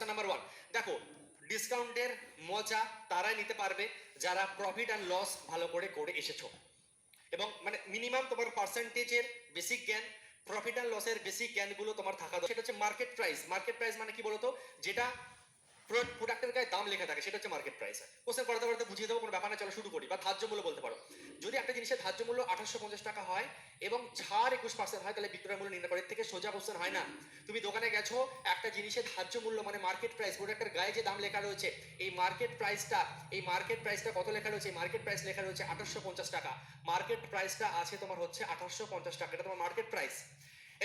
Question number 1, দেখো ডিসকাউন্টের মজা তারাই নিতে পারবে যারা প্রফিট অ্যান্ড লস ভালো করে করে এসেছো, এবং মানে মিনিমাম তোমার পার্সেন্টেজের বেসিক জ্ঞান, প্রফিট অ্যান্ড লসের বেসিক জ্ঞানগুলো তোমার থাকা দরকার। সেটা হচ্ছে মার্কেট প্রাইস। মার্কেট প্রাইস মানে কি বলতো, যেটা প্রোডাক্টের গায়ে দাম লেখা থাকে সেটা হচ্ছে মার্কেট প্রাইস। কোশ্চেন করতে করতে বুঝিয়ে দেবো, কোনো ব্যাপার না, চলো শুরু করি। বা ধার্য মূল্য বলতে পারো। যদি একটা জিনিসের ধার্য মূল্য 1850 টাকা হয় এবং ছাড় 21% হয়, তাহলে বিক্রয় মূল্য নির্ণয় করে। এর থেকে সোজা কোশ্চেন হয় না। তুমি দোকানে গেছো, একটা জিনিসের ধার্য মূল্য মানে মার্কেট প্রাইস, প্রোডাক্টের গায়ে যে দাম লেখা রয়েছে, এই মার্কেট প্রাইসটা কত লেখা রয়েছে? মার্কেট প্রাইস লেখা রয়েছে 1850 টাকা। মার্কেট প্রাইসটা আছে তোমার হচ্ছে 1850 টাকা, এটা তোমার মার্কেট প্রাইস।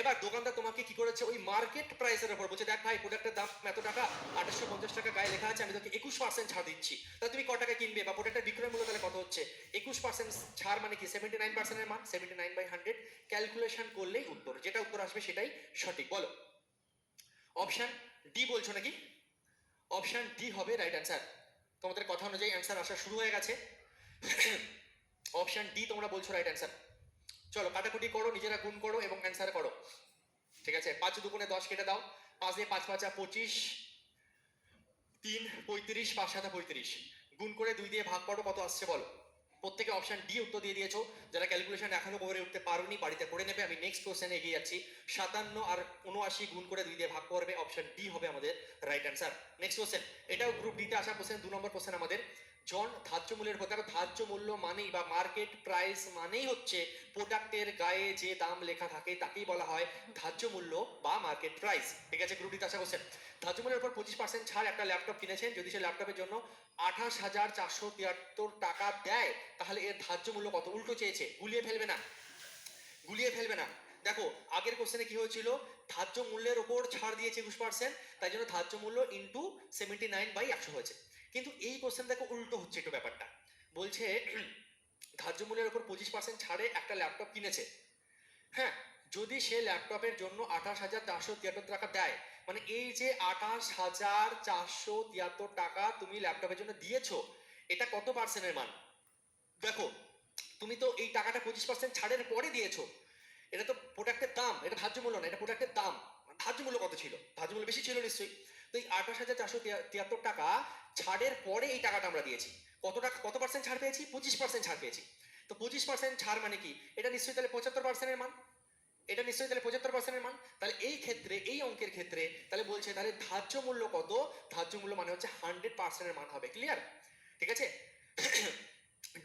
এবার দোকানদার তোমাকে কি করেছে, ওই মার্কেট প্রাইসের উপর বলছে, দেখ ভাই প্রোডাক্টের দাম এত টাকা, 1850 টাকা গায়ে লেখা আছে, আমি তোকে 21% ছাড় দিচ্ছি। তাহলে তুমি ক টাকা কিনবে? বা প্রোডাক্টের বিক্রয় মূল্য তাহলে কত হচ্ছে? 21% ছাড় মানে কি? 79% এর মান, 79/100 ক্যালকুলেশন করলেই উত্তর, যেটা উত্তর আসবে সেটাই সঠিক। বলো অপশন ডি বলছো নাকি? অপশন ডি হবে রাইট অ্যান্সার। তোমাদের কথা অনুযায়ী অ্যান্সার আসা শুরু হয়ে গেছে। অপশন ডি তোমরা বলছো রাইট অ্যান্সার। চলো কাটাকুটি করো, নিজেরা গুণ করো এবং অ্যান্সার করো। ঠিক আছে, 5 দুগুণে 10 কেটে দাও, 5 দিয়ে 5 5 25, 3 35, 5 7 35, গুণ করে 2 দিয়ে ভাগ করো, কত আসছে বলো। প্রত্যেকে অপশন ডি উত্তর দিয়ে দিয়েছো। যারা ক্যালকুলেশন এখনো করে উঠতে পারোনি বাড়িতে করে নেবে। আমি নেক্সট কোশ্চেনে এগিয়ে যাচ্ছি। 57 আর 79 গুণ করে 2 দিয়ে ভাগ করবে, অপশন ডি হবে আমাদের রাইট অ্যান্সার। নেক্সট কোশ্চেন, এটাও গ্রুপ ডিতে আসা কোশ্চেন, 2 নম্বর কোশ্চেন আমাদের। জন ধার্য মূল্যের উপর, দেখো ধার্য মূল্য মানেই বা মার্কেট প্রাইস মানেই হচ্ছে প্রোডাক্টের গায়ে যে দাম লেখা থাকে তাকেই বলা হয় ধার্য মূল্য বা মার্কেট প্রাইস। ঠিক আছে, গ্রুপ ডিতে আসা কোশ্চেন। ধার্য মূল্যের উপর 25% ছাড় একটা ল্যাপটপ কিনেছেন, যদি সে ল্যাপটপের জন্য 28,473 টাকা দেয়, তাহলে এর ধার্য মূল্য কত? উল্টো চেয়েছে, গুলিয়ে ফেলবে না, গুলিয়ে ফেলবে না। দেখো আগের কোশ্চেনে কি হয়েছিল, ধার্য মূল্যের ওপর ছাড় দিয়েছে 21%, তাই জন্য ধার্য মূল্য ইন্টু 79/100 হয়েছে। কিন্তু এই কোশ্চেন দেখো উল্টো হচ্ছে একটু ব্যাপারটা। বলছে ধার্য মূল্যের ওপর 25% ছাড়ে একটা ল্যাপটপ কিনেছে। হ্যাঁ, যদি সে ল্যাপটপের জন্য 28,473 টাকা দেয়, মানে এই যে 28,473 টাকা তুমি ল্যাপটপের জন্য দিয়েছো, এটা কত পার্সেন্টের মান? দেখো তুমি তো এই টাকাটা 25% ছাড়ের পরে দিয়েছো, এটা তো প্রোডাক্টের দাম, এটা ধার্য মূল্য না, এটা প্রোডাক্টের দাম। ধার্য মূল্য কত ছিল? ধার্য মূল্য বেশি ছিল নিশ্চয়ই। তো এই 28,473 টাকা ছাড়ের পরে এই টাকাটা আমরা দিয়েছি। কত টাকা, কত পার্সেন্ট ছাড় পেয়েছি? 25% ছাড় পেয়েছি। তো 25% ছাড় মানে কি? এটা নিশ্চয়ই তাহলে 75%-এর মান। এটা নিশ্চয়ই তাহলে 75%-এর মান। তাহলে এই ক্ষেত্রে, এই অঙ্কের ক্ষেত্রে তাহলে বলছে তাহলে ধার্য মূল্য কত? ধার্য মূল্য মানে হচ্ছে 100%-এর মান হবে। ক্লিয়ার? ঠিক আছে।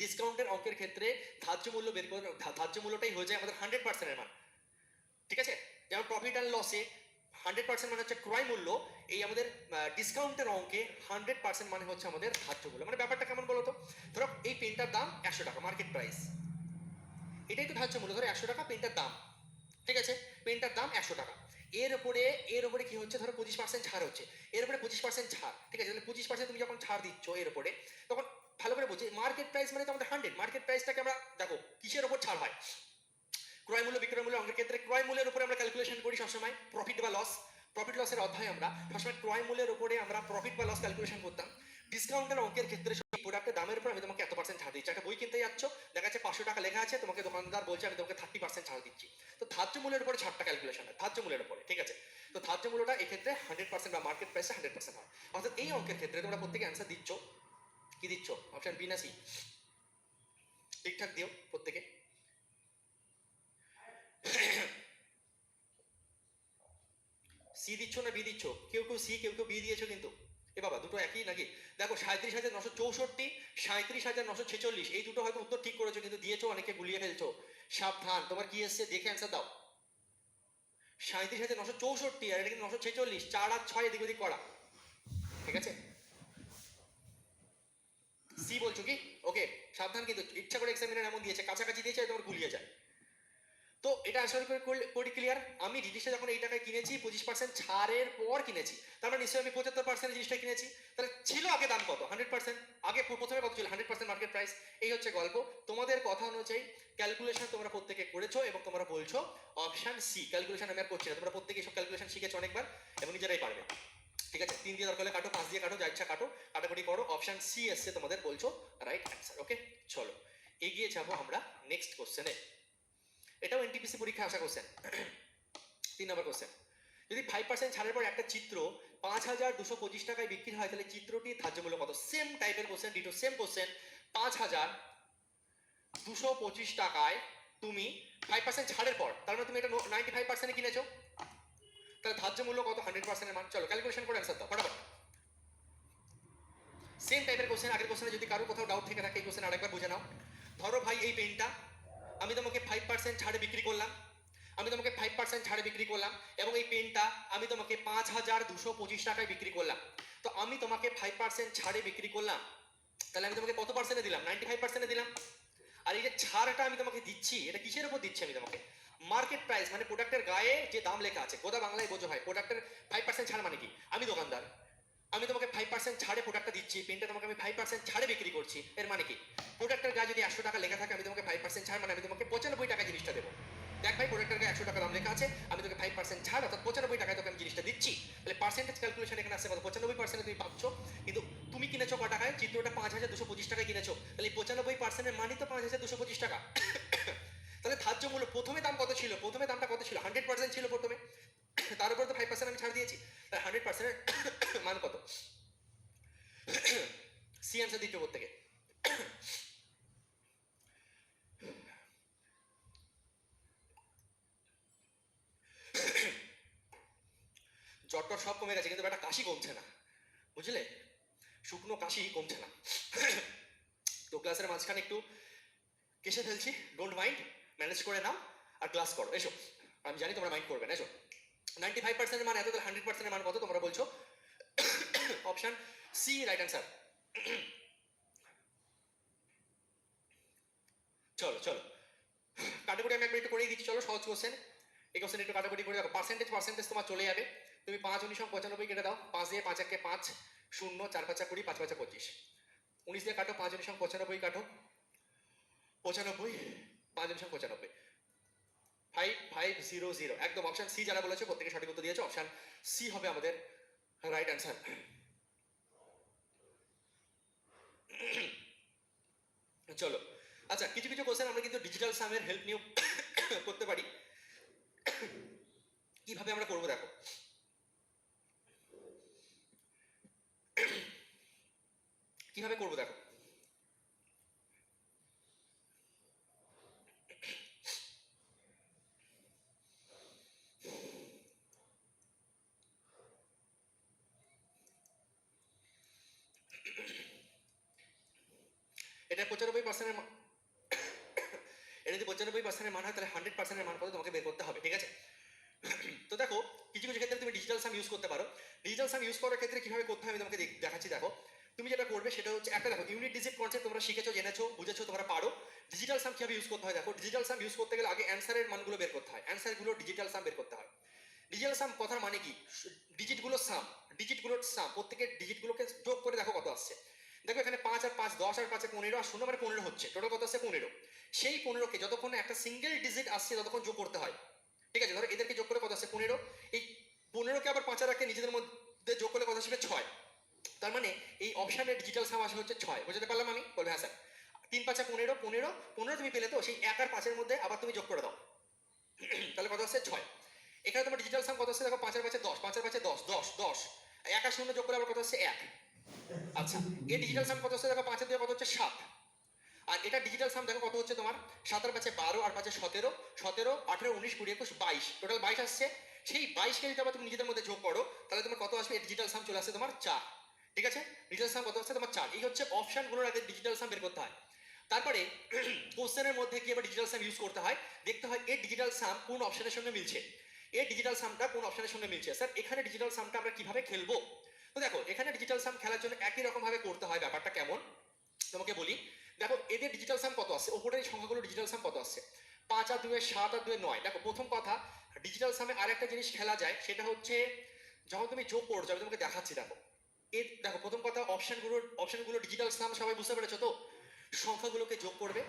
ডিসকাউন্টের অঙ্কের ক্ষেত্রে ধার্য মূল্য বের করে, ধার্য মূল্যটাই হয়ে যায় আমাদের 100%-এর মান। ঠিক আছে, যেমন প্রফিট অ্যান্ড লসে 100% মানে হচ্ছে ক্রয় মূল্য, এই আমাদের ডিসকাউন্টের অঙ্কে 100% মানে হচ্ছে আমাদের ধার্য মূল্য। মানে ব্যাপারটা কেমন বলো তো? ধরো এই পেনটার দাম 100 টাকা, মার্কেট প্রাইস, এটাই তো ধার্য মূল্য। ধরো 100 টাকা পেনটার দাম, ঠিক আছে, পেনটার দাম 100 টাকা। এর উপরে কি হচ্ছে, ধরো 25% ছাড় হচ্ছে, এর উপরে 25% ছাড়। ঠিক আছে, তাহলে 25% তুমি যখন ছাড় দিচ্ছ এর উপরে, তখন ভালো করে বুঝি মার্কেট প্রাইস মানে তো আমাদের 100। মার্কেট প্রাইসটাকে আমরা দেখো কিসের উপর ছাড় হয়? ক্রয় মূল্য বিক্রয় মূল্য অঙ্কের ক্ষেত্রে ক্রয় মূল্যের উপরে আমরা ক্যালকুলেশন করি সবসময়, প্রফিট বা লস। প্রফিট লসের অধ্যায় আমরা সবসময় ক্রয় মূল্যের উপরে আমরা প্রফিট বা লস ক্যালকুলেশন করতাম। ডিসকাউন্টের অঙ্কের ক্ষেত্রে প্রোডাক্টের দামের উপর আমি তোমাকে এত পার্সেন্ট ছাড় দিচ্ছি। একটা বই কিনতে যাচ্ছ, দেখা যাচ্ছে 500 টাকা লেখা আছে, তোমাকে দোকানদার বলছে আমি তোমাকে 30% ছাড় দিচ্ছি। তো ধার্য মূল্যের উপরে ছাড়টা ক্যালকুলেশন হয়, ধার্য মূল্যের উপরে। ঠিক আছে, তো ধার্য মূল্যটা এক্ষেত্রে 100% বা মার্কেট প্রাইসে 100% হয়। অর্থাৎ এই অঙ্কের ক্ষেত্রে তোমরা প্রত্যেকে অ্যান্সার দিচ্ছ, কি দিচ্ছ? অপশন বি না সি? ঠিকঠাক দিও প্রত্যেকে। সি দিচ্ছ না বি দিচ্ছ? কেউ কেউ সি, কেউ কেউ বি দিয়েছো কিন্তু। এ বাবা, দুটো একই নাকি? দেখো 37,964, 37,946, এই দুটো হয়তো উত্তর ঠিক করেছো, কিন্তু দিয়েছো অনেকে গুলিয়ে ফেলছো। সাবধান, তোমার কি এসছে দেখে অ্যান্সার দাও। 37,964 আর এটা কিন্তু 946, 4 আর 6 এদিক ওদিক করা। ঠিক আছে, সি বলছো কি? ওকে, সাবধান, কিন্তু ইচ্ছা করে এক্সামিনার এমন দিয়েছে, কাছাকাছি দিয়েছে তোমার গুলিয়ে যায়। তো এটা আসলে করি ক্লিয়ার। আমি জিনিসটা যখন এই টাকায় কিনেছি 25% ছাড়ের পর কিনেছি, তার মানে নিশ্চয়ই আমি 75% জিনিসটা কিনেছি। তাহলে ছিল আগে দাম কত? 100%। আগে প্রথমে কত ছিল? 100% মার্কেট প্রাইস। এই হচ্ছে গল্প। তোমাদের কথা অনুযায়ী ক্যালকুলেশন তোমরা প্রত্যেকে করেছো এবং তোমরা বলছো অপশন সি। ক্যালকুলেশন আমি আর করছি না, তোমরা প্রত্যেকে সব ক্যালকুলেশন শিখেছো অনেকবার এবং নিজেরাই পারবে। ঠিক আছে, 3 দিয়ে দরকার হলে কাটো, 5 দিয়ে কাটো, যা ইচ্ছা কাটো, কাটাকুটি করো। অপশন সি এসছে তোমাদের, বলছো রাইট অ্যান্সার। ওকে, চলো এগিয়ে যাবো আমরা নেক্সট কোশ্চেনে। এটাও এনটিপিসি পরীক্ষা আসা কোশ্চেন। 3 নম্বর কোশ্চেন, যদি 5% ছাড়ের পর একটা চিত্র 5,225 টাকায় বিক্রি হয়, তাহলে চিত্রটি ধার্য মূল্য কত? সেম টাইপের কোশ্চেন, ডিটো সেম কোশ্চেন। 5,225 টাকায় তুমি 5% ছাড়ের পর, তার মানে তুমি এটা 95% কিনেছো, তাহলে ধার্য মূল্য কত? 100% মান। চলো ক্যালকুলেশন করে অ্যান্সার দাও ফটাফট। সেম টাইপের কোশ্চেন, আগের কোশ্চেনে যদি কারো কোথাও ডাউট থেকে থাকে এই কোশ্চেন আরেকবার বুঝে নাও। ধরো ভাই এই পেনটা আমি তোমাকে 5% ছাড়ে বিক্রি করলাম, আমি তোমাকে 5% ছাড়ে বিক্রি করলাম, এবং এই পেনটা আমি তোমাকে 5,225 টাকায় বিক্রি করলাম। তো আমি তোমাকে 5% ছাড়ে বিক্রি করলাম, তাহলে আমি তোমাকে কত পার্সেন্টে দিলাম? 95% দিলাম। আর এই যে ছাড়টা আমি তোমাকে দিচ্ছি, এটা কিসের উপর দিচ্ছি আমি তোমাকে? মার্কেট প্রাইস, মানে প্রোডাক্টের গায়ে যে দাম লেখা আছে, গোদা বাংলায় বোঝো ভাই, প্রোডাক্টের 5% ছাড় মানে কি? আমি দোকানদার, আমি তোমাকে 5% ছাড়ে প্রোডাক্টটা দিচ্ছি, পেনটা তোমাকে আমি 5% ছাড়ে বিক্রি করছি, এর মানে কি? প্রোডাক্টের গায়ে যদি 100 টাকা লেখা থাকে, আমি তোমাকে 5% ছাড় মানে আমি তোমাকে 95 টাকা জিনিসটা দেবো। দেখ ভাই, প্রোডাক্টের গায়ে 100 টাকা দাম লেখা আছে, আমি তোকে 5% ছাড় অর্থাৎ 95 টাকায় তোকে আমি জিনিসটা দিচ্ছি। তাহলে পার্সেন্টেজ ক্যালকুলেশন এখানে আসছে কত? 95% তুমি পাচ্ছ। কিন্তু তুমি কিনেছো ক টাকায়? চিত্রটা 5,225 টাকায় কিনেছো, তাহলে 95% মানই তো 5,225 টাকা। তাহলে ধার্য মূল্য প্রথমে দাম কত ছিল? প্রথমে দামটা কত ছিল? 100% ছিল প্রথমে, তার উপরে তো 5% আমি ছাড় দিয়েছি, তাহলে 100% মান কত? সি অ্যান্সার দিতে প্রত্যেকে। জ্বরটা সব কমে গেছে, কিন্তু একটা কাশি কমছে না, বুঝলে? শুকনো কাশি কমছে না। তো ক্লাসের মাঝখানে একটু কেসে ফেলছি, ডোন্ট মাইন্ড, ম্যানেজ করে নাও আর ক্লাস করো। এসো, আমি জানি তোমরা মাইন্ড করবে না। এসো, 95% মান এত, তাহলে 100% মান কত তোমরা বলছো? Option C right answer. চলো চলো কাটাকুটি আমি একবার একটু করেই দিচ্ছি, চলো সহজ কোশ্চেন। এই কোশ্চেন একটু কাটাকুটি করে দেখো। পার্সেন্টেজ তোমার চলে যাবে। তুমি 5 19 95 কেটে দাও, 5 দিয়ে 5 একে 5, 0 4 5 20, 5 5 25, 19 দিয়ে কাটো, 5 19 95 কাটো, 95, 5 19 95, 5500। একদম অপশন সি যারা বলেছে প্রত্যেকে সঠিক উত্তর দিয়েছে, অপশন সি হবে আমাদের রাইট অ্যান্সার। চলো, আচ্ছা কিছু কিছু কোশ্চেন আমরা কিন্তু ডিজিটাল সামের হেল্প নিয়েও করতে পারি। কিভাবে আমরা করবো দেখো। কিভাবে করবো দেখো। এটা 95%, এটা যদি 95% মান হয়, তাহলে 100% মান কত তোমাকে বের করতে হবে, ঠিক আছে? তো দেখো, কিছু কিছু ক্ষেত্রে তুমি ডিজিটাল সাম ইউজ করতে পারো। ডিজিটাল সাম ইউজ করার ক্ষেত্রে কিভাবে করতে হয় আমি তোমাকে দেখাচ্ছি। দেখো, তুমি যেটা করবে সেটা হচ্ছে একটা, দেখো ইউনিট ডিজিট কনসেপ্ট তোমরা শিখেছো, জেনেছো, বুঝেছো, তোমরা পারো। ডিজিটাল সাম কিভাবে ইউজ করতে হয় দেখো। ডিজিটাল সাম ইউজ করতে গেলে আগে অ্যান্সারের মানগুলো বের করতে হয়, অ্যান্সারগুলো ডিজিটাল সাম বের করতে হয়। ডিজিটাল সাম কথার মানে কি? ডিজিটগুলোর সাম, ডিজিটগুলোর সাম, প্রত্যেকের ডিজিটগুলোকে যোগ করে দেখো কত আসছে। দেখো এখানে 5 আর 5 10, আর 5 15, আর 0 মানে 15 হচ্ছে, টোটাল কত আসছে? 15। সেই 15কে যতক্ষণ একটা সিঙ্গেল ডিজিট আসছে ততক্ষণ যোগ করতে হয়, ঠিক আছে? ধরো এদেরকে যোগ করে কত আসছে? 15। এই 15কে আবার 5 আর রাখে নিজেদের মধ্যে যোগ করলে কত আসবে? 6। তার মানে এই অপশানের ডিজিটাল সাম আসবে হচ্ছে 6। বুঝতে পারলাম আমি? বলবে হ্যাঁ স্যার। 3 5 15, 15 15 তুমি পেলে, তো সেই 1 আর 5 এর মধ্যে আবার তুমি যোগ করে দাও, তাহলে কত আসছে? 6। এখানে তোমার ডিজিটাল সাম কত আসছে দেখো, 5 আর 5 10, 5 আর 5 10 10 10, 1 আর 0 যোগ করে আবার কত আসছে? 1। আচ্ছা, এই ডিজিটাল সাম কত আসছে দেখো, 5 এর দিয়ে কত হচ্ছে? 7। আর এটা ডিজিটাল সাম দেখো কত হচ্ছে তোমার, 7 আর 5 12, আর 5 17, 17 18 19 20 21 22, টোটাল 22 আসছে। সেই 22কে যদি আবার তুমি নিজেদের মধ্যে যোগ করো, তাহলে তোমার কত আসবে? ডিজিটাল সাম চলে আসছে তোমার 4, ঠিক আছে? ডিজিটাল সাম কত আসছে তোমার? 4। এই হচ্ছে অপশনগুলোর আগে ডিজিটাল সাম বের করতে হয়। তারপরে কোশ্চেনের মধ্যে কি আবার ডিজিটাল সাম ইউজ করতে হয়, দেখতে হয় এর ডিজিটাল সাম কোন অপশনের সঙ্গে মিলছে, এর ডিজিটাল সামটা কোন অপশনের সঙ্গে মিলছে। স্যার এখানে ডিজিটাল সামটা আমরা কিভাবে খেলবো? তো দেখো, এখানে ডিজিটাল সাম খেলার জন্য একই রকম ভাবে করতে হয়। ব্যাপারটা কেমন তোমাকে বলি। দেখো এদের ডিজিটাল সাম কত আসছে, ওপরের সংখ্যাগুলো ডিজিটাল সাম কত আসছে? 5 আর 2 7 আর 2 9। দেখো প্রথম কথা, ডিজিটাল সামে আর একটা জিনিস খেলা যায়, সেটা হচ্ছে যখন তুমি যোগ করছো, আমি তোমাকে দেখাচ্ছি। দেখো এর, দেখো প্রথম কথা, অপশনগুলো ডিজিটাল সাম সবাই বুঝতে পেরেছো তো? সংখ্যাগুলোকে যোগ করবে,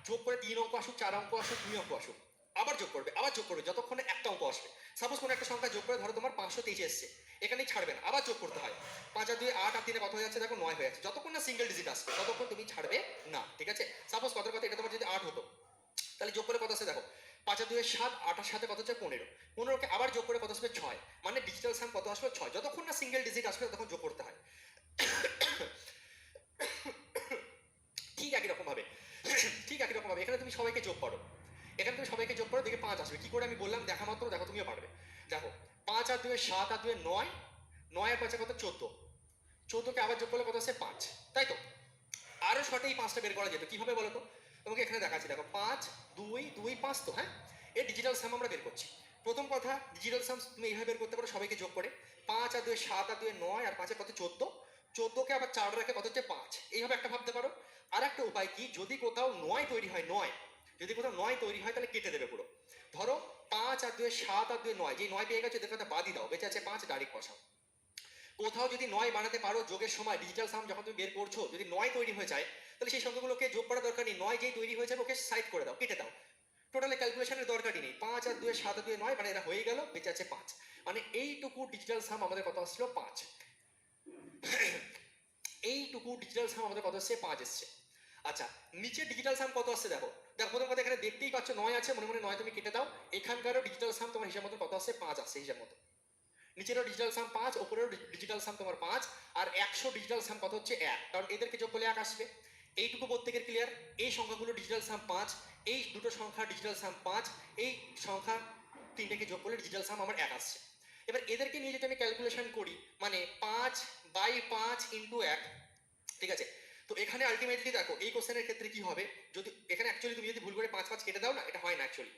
যোগ করে 3 অঙ্ক আসুক, 4 অঙ্ক আসুক, 2 অঙ্ক আসুক, আবার যোগ করবে, আবার যোগ করবে, যতক্ষণে একটা অঙ্ক আসবে। সাপোজ কোনো একটা সংখ্যা যোগ করে ধরো তোমার 523 এসছে, এখানেই ছাড়বে না, আবার যোগ করতে হয়। 5 আর 2 8, আর 3 কত হয়ে যাচ্ছে দেখো? 9 হয়ে যাচ্ছে। যতক্ষণ না সিঙ্গেল ডিজিট আসছে ততক্ষণ তুমি ছাড়বে না, ঠিক আছে? সাপোজ কথার কথা এটা তোমার যদি 8 হতো, তাহলে যোগ করে কত আসছে দেখো? 5 আর 2 7, 8 আর 7 কত হচ্ছে 15, 15কে আবার যোগ করে কত আসবে 6, মানে ডিজিটাল সাম কত আসবে 6। যতক্ষণ না সিঙ্গেল ডিজিট আসবে ততক্ষণ যোগ করতে হয়। ঠিক একই রকম ভাবে এখানে তুমি সবাইকে যোগ করো, দেখে 5 আসবে। কি করে আমি বললাম দেখা মাত্র, দেখো তুমিও পারবে। দেখো 5 আর 2 7 আর 2 9, 9 আর 5 কত 14, 14কে আবার যোগ করলে কত আসছে 5, তাই তো? আরো শর্টে এই 5টা বের করা যেত, কিভাবে বলো তো? তোমাকে এখানে দেখাচ্ছি, দেখো 5 2 2 5 তো, হ্যাঁ, এই ডিজিটাল সাম আমরা বের করছি। প্রথম কথা, ডিজিটাল সাম তুমি এইভাবে বের করতে পারো সবাইকে যোগ করে, 5 আর 2 7 আর 2 9 আর 5 কত 14, 14কে আবার 4 রেখে কত হচ্ছে 5, এইভাবে একটা ভাবতে পারো। আর একটা উপায় কি, যদি কোথাও 9 তৈরি হয়, 9 যদি কোথাও 9 তৈরি হয় তাহলে কেটে দেবে পুরো। ধরো 5 আর 2 7 আর 2 9, যে 9 পেয়ে গেছে এদের কথা বাদই দাও, বেঁচে আছে 5, ডাইরেক্ট বসাও। কোথাও যদি 9 বানাতে পারো যোগের সময়, ডিজিটাল সাম যখন তুমি বের করছো যদি 9 তৈরি হয়ে যায়, তাহলে সেই সংখ্যাগুলোকে যোগ করার দরকার নেই, 9 যেই তৈরি হয়ে যাবে ওকে সাইড করে দাও, কেটে দাও, টোটালি ক্যালকুলেশনের দরকারই নেই। 5 আর 2 7 আর 2 9, মানে এরা হয়ে গেল, বেঁচে আছে 5, মানে এইটুকু ডিজিটাল সাম আমাদের কত আসলো 5। এইটুকু ডিজিটাল সাম আমাদের কত আসছে 5 এসছে। আচ্ছা, নিচে ডিজিটাল সাম কত আসছে দেখো, দেখো প্রথম কথা এখানে দেখতেই পাচ্ছ 9 আছে, মনে মনে 9 তুমি কেটে দাও, এখানকারও ডিজিটাল সাম তোমার হিসাব মতো কত আসছে 5 আসছে হিসাব মতো। নিচেরও ডিজিটাল সাম 5, ওপরেও ডিজিটাল সাম তোমার 5, আর 100 ডিজিটাল সাম কত হচ্ছে 1, কারণ এদেরকে যোগ করলে 1 আসবে। এইটুকু প্রত্যেকের ক্লিয়ার? এই সংখ্যাগুলো ডিজিটাল সাম 5, এই দুটো সংখ্যা ডিজিটাল সাম 5, এই সংখ্যা তিনটেকে যোগ করলে ডিজিটাল সাম আমার 1 আসছে। এবার এদেরকে নিয়ে যদি আমি ক্যালকুলেশন করি, মানে 5/5 ইন্টু 1, ঠিক আছে? তো এখানে আলটিমেটলি দেখো এই কোশ্চেনের ক্ষেত্রে কি হবে, যদি এখানে অ্যাকচুয়ালি তুমি যদি ভুল করে 5 5 কেটে দাও না, এটা হয় না অ্যাকচুয়ালি।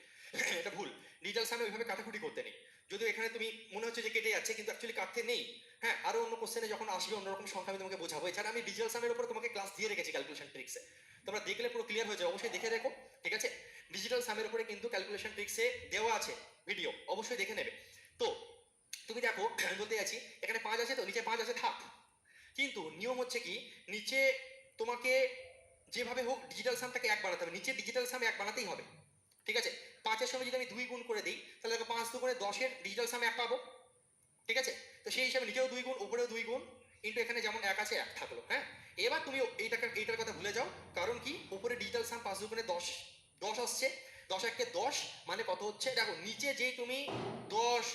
এটা ভুল, ডিজিটাল সামে ওইভাবে কাটাকুটি করতে নেই। যদিও এখানে তুমি মনে হচ্ছে যে কেটে যাচ্ছে, কিন্তু অ্যাকচুয়ালি কাটতে নেই। হ্যাঁ, আরো অন্য কোশ্চেনে যখন আসবে অন্যরকম সংখ্যা আমি তোমাকে বোঝাবো। এছাড়া আমি ডিজিটাল সামের উপর তোমাকে ক্লাস দিয়ে রেখেছি ক্যালকুলেশন ট্রিক্সে, তোমরা দেখলে পুরো ক্লিয়ার হয়ে যাবে, অবশ্যই দেখে রেখো, ঠিক আছে? ডিজিটাল সামের উপরে কিন্তু ক্যালকুলেশন ট্রিক্সে দেওয়া আছে ভিডিও, অবশ্যই দেখে নেবে। তো তুমি দেখো, আমি বলতে যাচ্ছি এখানে 5 আছে, তো নিচে 5 আছে থাক, কিন্তু নিয়ম হচ্ছে কি, নিচে তোমাকে যেভাবে হোক ডিজিটাল সামটাকে 1 বানাতে হবে, নিচে ডিজিটাল সাম 1 বানাতেই হবে, ঠিক আছে? 5 এর সঙ্গে যদি আমি 2 গুণ করে দিই, তাহলে দেখো 5 2 গুণে 10 এর ডিজিটাল সাম 1 পাবো, ঠিক আছে? তো সেই হিসাবে নিচেও 2 গুণ, উপরেও 2 গুণ, ইন্টু এখানে যেমন 1 আছে 1 থাকলো, হ্যাঁ? এবার তুমি এইটার কথা ভুলে যাও, কারণ কি, উপরে ডিজিটাল সাম 5 2 গুণে 10, 10 আসছে, 10 1 10, মানে কত হচ্ছে দেখো, নিচে যেই তুমি 10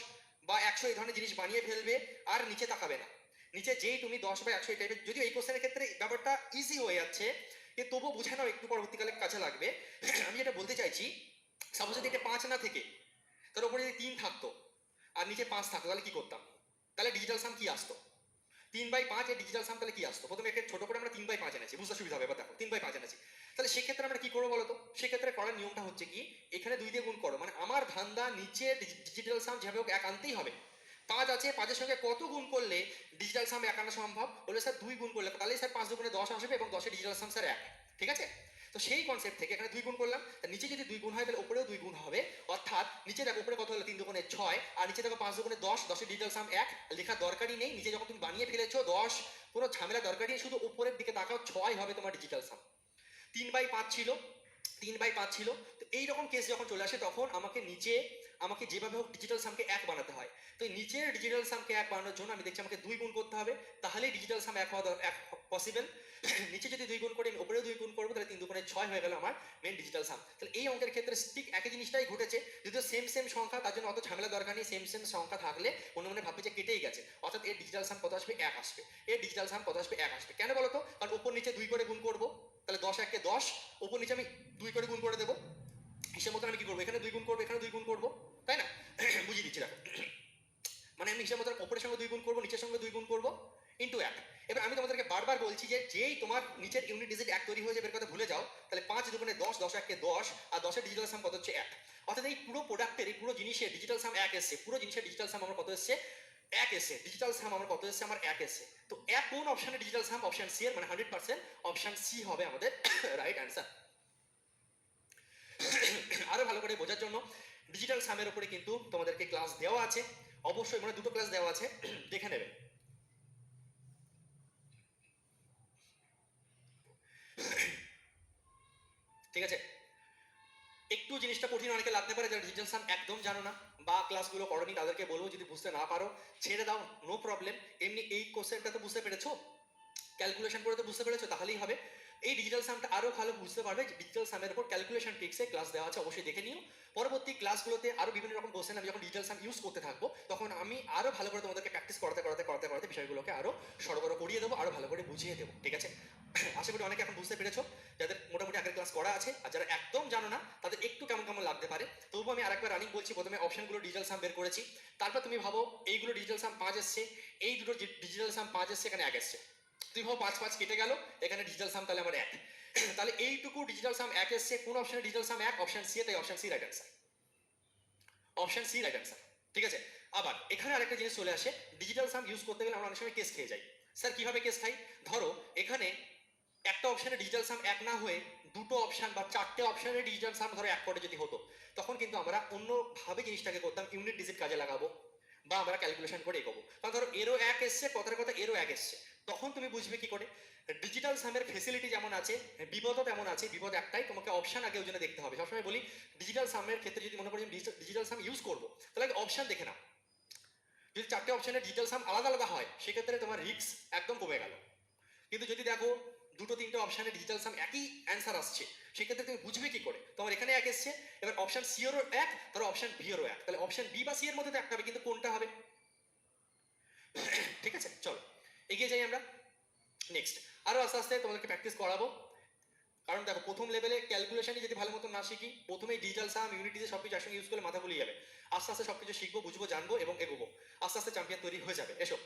বা 100 এই ধরনের জিনিস বানিয়ে ফেলবে আর নিচে তাকাবে না, নিচে যেই তুমি 10 বা 100 এই টাইপের, যদিও এই কোশ্চেনের ক্ষেত্রে ব্যাপারটা ইজি হয়ে যাচ্ছে, কিন্তু তবুও বুঝে নাও, একটু পরবর্তীকালে কাজে লাগবে। আমি যেটা বলতে চাইছি, সাপোজ যদি এটা 5 না থেকে তার উপরে যদি 3 থাকতো আর নিচে 5 থাকতো, তাহলে কি করতাম? তাহলে ডিজিটাল সাম কি আসতো? 3/5 এর ডিজিটাল সাম তাহলে কি আসতো? প্রথমে একে ছোট করে আমরা 3/5 এনেছি, বুঝতে সুবিধা হবে। এবার দেখো 3/5 এনেছি, তাহলে সেক্ষেত্রে আমরা কি করবো বলো তো? সেক্ষেত্রে করার নিয়মটা হচ্ছে কি, এখানে 2 দিয়ে গুণ করো, মানে আমার ধান্দা নিচে ডিজিটাল সাম যেভাবে হোক 1 আনতেই হবে। 5 আছে, 5 এর সঙ্গে কত গুণ করলে ডিজিটাল সাম 1 আনা সম্ভব? বলে স্যার 2 গুণ করলে, তাহলে স্যার 5 দুগুণে 10 আসবে এবং 10 এর ডিজিটাল সাম স্যার 1, ঠিক আছে? তো সেই কনসেপ্ট থেকে এখানে 2 গুণ করলাম, নিচে যদি 2 গুণ হয় তাহলে উপরেও 2 গুণ হবে, অর্থাৎ নিচে দেখো উপরে কত হলো 3 দুগুণে 6, আর নিচে দেখো 5 দুগুণে 10, 10 এর ডিজিটাল সাম 1, লেখার দরকারই নেই, নিচে যখন তুমি বানিয়ে ফেলেছো 10, কোনো ঝামেলা দরকারই নেই, শুধু উপরের দিকে তাকাও, 6 হবে তোমার ডিজিটাল সাম। 3/5 ছিল, 3/5 ছিল। তো এইরকম কেস যখন চলে আসে তখন আমাকে যেভাবে হোক ডিজিটাল সামকে 1 বানাতে হয়। তো এই নিচের ডিজিটাল সামকে 1 বানানোর জন্য আমি দেখছি আমাকে 2 গুণ করতে হবে, তাহলেই ডিজিটাল সাম 1 হওয়া 1 পসিবল। নিচে যদি 2 গুণ করি, আমি উপরেও 2 গুণ করবো, তাহলে 3 দুগুণে 6 হয়ে গেল আমার মেন ডিজিটাল সাম। তাহলে এই অঙ্কের ক্ষেত্রে ঠিক একই জিনিসটাই ঘটেছে, যদিও সেম সংখ্যা, তার জন্য অত ঝামেলা দরকার নেই, সেম সংখ্যা থাকলে মনে মনে ভাববে যে কেটেই গেছে, অর্থাৎ এর ডিজিটাল সাম কত আসবে 1 আসবে, এর ডিজিটাল সাম কত আসবে 1 আসবে। কেন বলো তো? কারণ উপর নিচে 2 করে গুণ করবো, তাহলে 10 1 10, উপর নিচে আমি 2 করে গুণ করে দেবো, হিসেব মতন আমি কি করবো, এখানে 2 গুণ করবো, এখানে 2 গুণ করবো, তাই না? বুঝিয়ে দিচ্ছি দেখো, মানে আমি হিসেব মতন উপরের সঙ্গে 2 গুণ করবো, নিচের সঙ্গে 2 গুণ করবো, ইন্টু 1। এবার আমি তোমাদেরকে বারবার বলছি যে যেই তোমার নিচের ইউনিট ডিজিট 1 তৈরি হয়ে যাবে, এর কথা ভুলে যাও, তাহলে 5 দুগুণে 10, 10 1 10, আর 10 এর ডিজিটাল সাম কত হচ্ছে 1, অর্থাৎ এই পুরো প্রোডাক্টের, এই পুরো জিনিসের ডিজিটাল সাম 1 এসছে, পুরো জিনিসের ডিজিটাল সাম আমার কত এসছে 1 এসছে, ডিজিটাল সাম আমার কত এসছে, আমার 1 এসছে। তো 1 কোন অপশনে ডিজিটাল সাম? অপশন সি এর, মানে 100% অপশন সি হবে আমাদের রাইট অ্যান্সার। আরো ভালো করে বোঝার জন্য ডিজিটাল সামের উপরে কিন্তু তোমাদেরকে ক্লাস দেওয়া আছে, অবশ্যই, মানে 2টো ক্লাস দেওয়া আছে, দেখে নেবে। ঠিক আছে, একটু জিনিসটা কঠিন অনেকে লাগতে পারে যারা ডিজিটাল সাম একদম জানো না বা ক্লাসগুলো করোনি, তাদেরকে বলবো যদি বুঝতে না পারো ছেড়ে দাও, নো প্রবলেম। এমনি এই কোশ্চেনটা তো বুঝতে পেরেছো, ক্যালকুলেশন করে তো বুঝতে পেরেছো, তাহলেই হবে। এই ডিজিটাল সামটা আরো ভালো বুঝতে পারবে। ডিজিটাল সামের উপর ক্যালকুলেশন ট্রিক্সে ক্লাস দেওয়া আছে, অবশ্যই দেখে নিও। পরবর্তী ক্লাসগুলোতে আরো বিভিন্ন রকম কোশ্চেন আমি যখন ডিজিটাল সাম ইউজ করতে থাকবো, তখন আমি আরো ভালো করে তোমাদেরকে প্র্যাকটিস করাতে বিষয়গুলোকে আরো সরবরাহ করিয়ে দেবো, আরো ভালো করে বুঝিয়ে দেবো, ঠিক আছে? আশা করি অনেকে এখন বুঝতে পেরেছো, যাদের মোটামুটি আগের ক্লাস করা আছে। আর যারা একদম জানো না তাদের একটু কেমন কেমন লাগতে পারে, তবুও আমি আরেকবার রানিং বলছি। প্রথমে অপশনগুলো ডিজিটাল সাম বের করেছি, তারপর তুমি ভাবো এইগুলো ডিজিটাল সাম 5 এসছে, এই দুটো ডিজিটাল সাম 5 এসছে, এখানে 1 এসছে। তুমি ভাবো 5 5 কেটে গেল, এখানে ডিজিটাল সাম তাহলে আমার 1। তাহলে এইটুকু ডিজিটাল সাম 1 এসছে, কোন অপশনে ডিজিটাল সাম 1? অপশন সি, তাই option C right answer. Option C right answer, ঠিক আছে? আবার এখানে আরেকটা জিনিস চলে আসে, ডিজিটাল সাম ইউজ করতে গেলে আমরা অনেক সময় কেস খেয়ে যাই। স্যার কিভাবে কেস খাই? ধরো এখানে একটা অপশনে ডিজিটাল সাম 1 না হয়ে দুটো অপশন বা 4টে অপশনে ডিজিটাল সাম ধরো 1 করে যদি হতো, তখন কিন্তু আমরা অন্যভাবে জিনিসটাকে করতাম, ইউনিট ডিজিট কাজে লাগাবো বা আমরা ক্যালকুলেশন করে এগোবো। কারণ ধরো এরও 1 এসছে, কথার কথা এরও 1 এসছে, তখন তুমি বুঝবে কি করে? ডিজিটাল সামের ফেসিলিটি যেমন আছে, বিপদও তেমন আছে। বিপদ একটাই, তোমাকে অপশন আগে ওই জন্য দেখতে হবে। সবসময় বলি ডিজিটাল সামের ক্ষেত্রে যদি মনে করি ডিজিটাল সাম ইউজ করবো, তাহলে আগে অপশন দেখে নাও। যদি 4টে অপশনের ডিজিটাল সাম আলাদা আলাদা হয়, সেক্ষেত্রে তোমার রিস্ক একদম কমে গেল। কিন্তু যদি দেখো দুটো তিনটে অপশনে ডিজিটাল সাম একই অ্যান্সার আসছে, সেক্ষেত্রে তুমি বুঝবে কি করে? তোমার এখানে 1 এসছে, এবার অপশন সি এরও 1, ধরো অপশন বি এরও 1, তাহলে অপশন বি বা সি এর মধ্যে তো একটা হবে, কিন্তু কোনটা হবে? ঠিক আছে, চলো এগিয়ে যাই আমরা। নেক্সট আরো আস্তে আস্তে তোমাদেরকে প্র্যাকটিস করাবো। কারণ দেখো প্রথম লেভেলে ক্যালকুলেশনই যদি ভালো মতো না শিখি, প্রথমেই ডিজিটাল সাম ইউনিটিতে সবকিছু একসঙ্গে ইউজ করলে মাথা গুলিয়ে যাবে। আস্তে আস্তে সবকিছু শিখবো, বুঝবো, জানবো এবং এগোবো, আস্তে আস্তে চ্যাম্পিয়ন তৈরি হয়ে যাবে। এসো।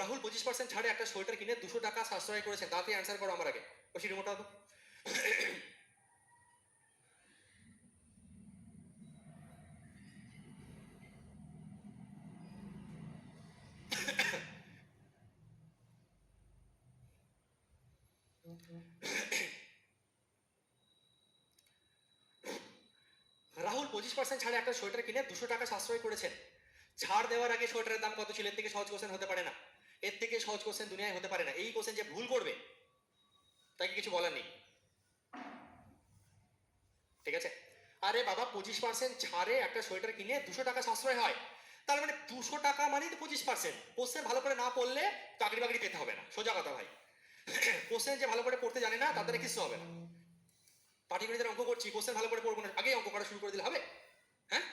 রাহুল 25% ছাড়ে একটা সোয়েটার কিনে 200 টাকা সাশ্রয় করেছেন, তাড়াতাড়ি অ্যান্সার করো আমার আগে। ওই রিমোটটা তো রাহুল 25% ছাড়ে একটা সোয়েটার কিনে 200 টাকা সাশ্রয় করেছেন। ছাড় দেওয়ার আগে সোয়েটারের দাম কত ছিল? এর থেকে সহজ কোশ্চেন হতে পারে না, এর থেকে সহজ কোশ্চেন দুনিয়ায় হতে পারে না। এই কোশ্চেন যে ভুল করবে তাকে কিছু বলার নেই, ঠিক আছে? আরে বাবা 25% ছাড়ে একটা সোয়েটার কিনে 200 টাকা সাশ্রয় হয়, তার মানে 200 টাকা মানে তো 25%। কোশ্চেন ভালো করে না পড়লে চাকরি বাকরি পেতে হবে না, সোজা কথা ভাই। কোশ্চেন যে ভালো করে পড়তে জানে না তাদের কিছু হবে না। পাটিগণিতের অঙ্ক করছি, কোশ্চেন ভালো করে পড়বো না, আগেই অঙ্ক করা শুরু করে দিলে হবে? হ্যাঁ।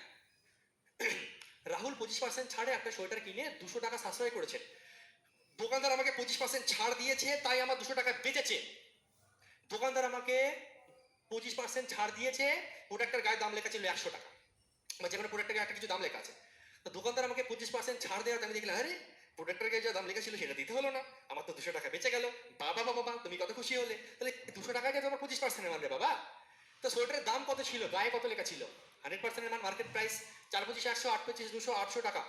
রাহুল 25% ছাড়ে একটা সোয়েটার কিনে 200 টাকা সাশ্রয় করেছেন। দোকানদার আমাকে 25% ছাড় দিয়েছে, তাই আমার 200 টাকা বেঁচেছে। দোকানদার আমাকে 25% ছাড় দিয়েছে, প্রোডাক্টের গায়ে দাম লেখা ছিল 100 টাকা, বা যে কোনো প্রোডাক্টের গায়ে একটা কিছু দাম লেখা আছে। তো দোকানদার আমাকে 25% ছাড় দেওয়াতে আমি দেখলাম, আরে প্রোডাক্টের গায়ে যে দাম লেখা ছিল সেটা দিতে হলো না, আমার তো 200 টাকা বেঁচে গেল। বাবা বাবা বাবা, তুমি কত খুশি হলে? তাহলে 200 টাকাকে তোমার 25% মানবে বাবা। তো সোয়েটারের দাম কত ছিল, গায়ে কত লেখা ছিল? 100% মান মার্কেট প্রাইস 4 25 100, 8 25 200, 800 টাকা।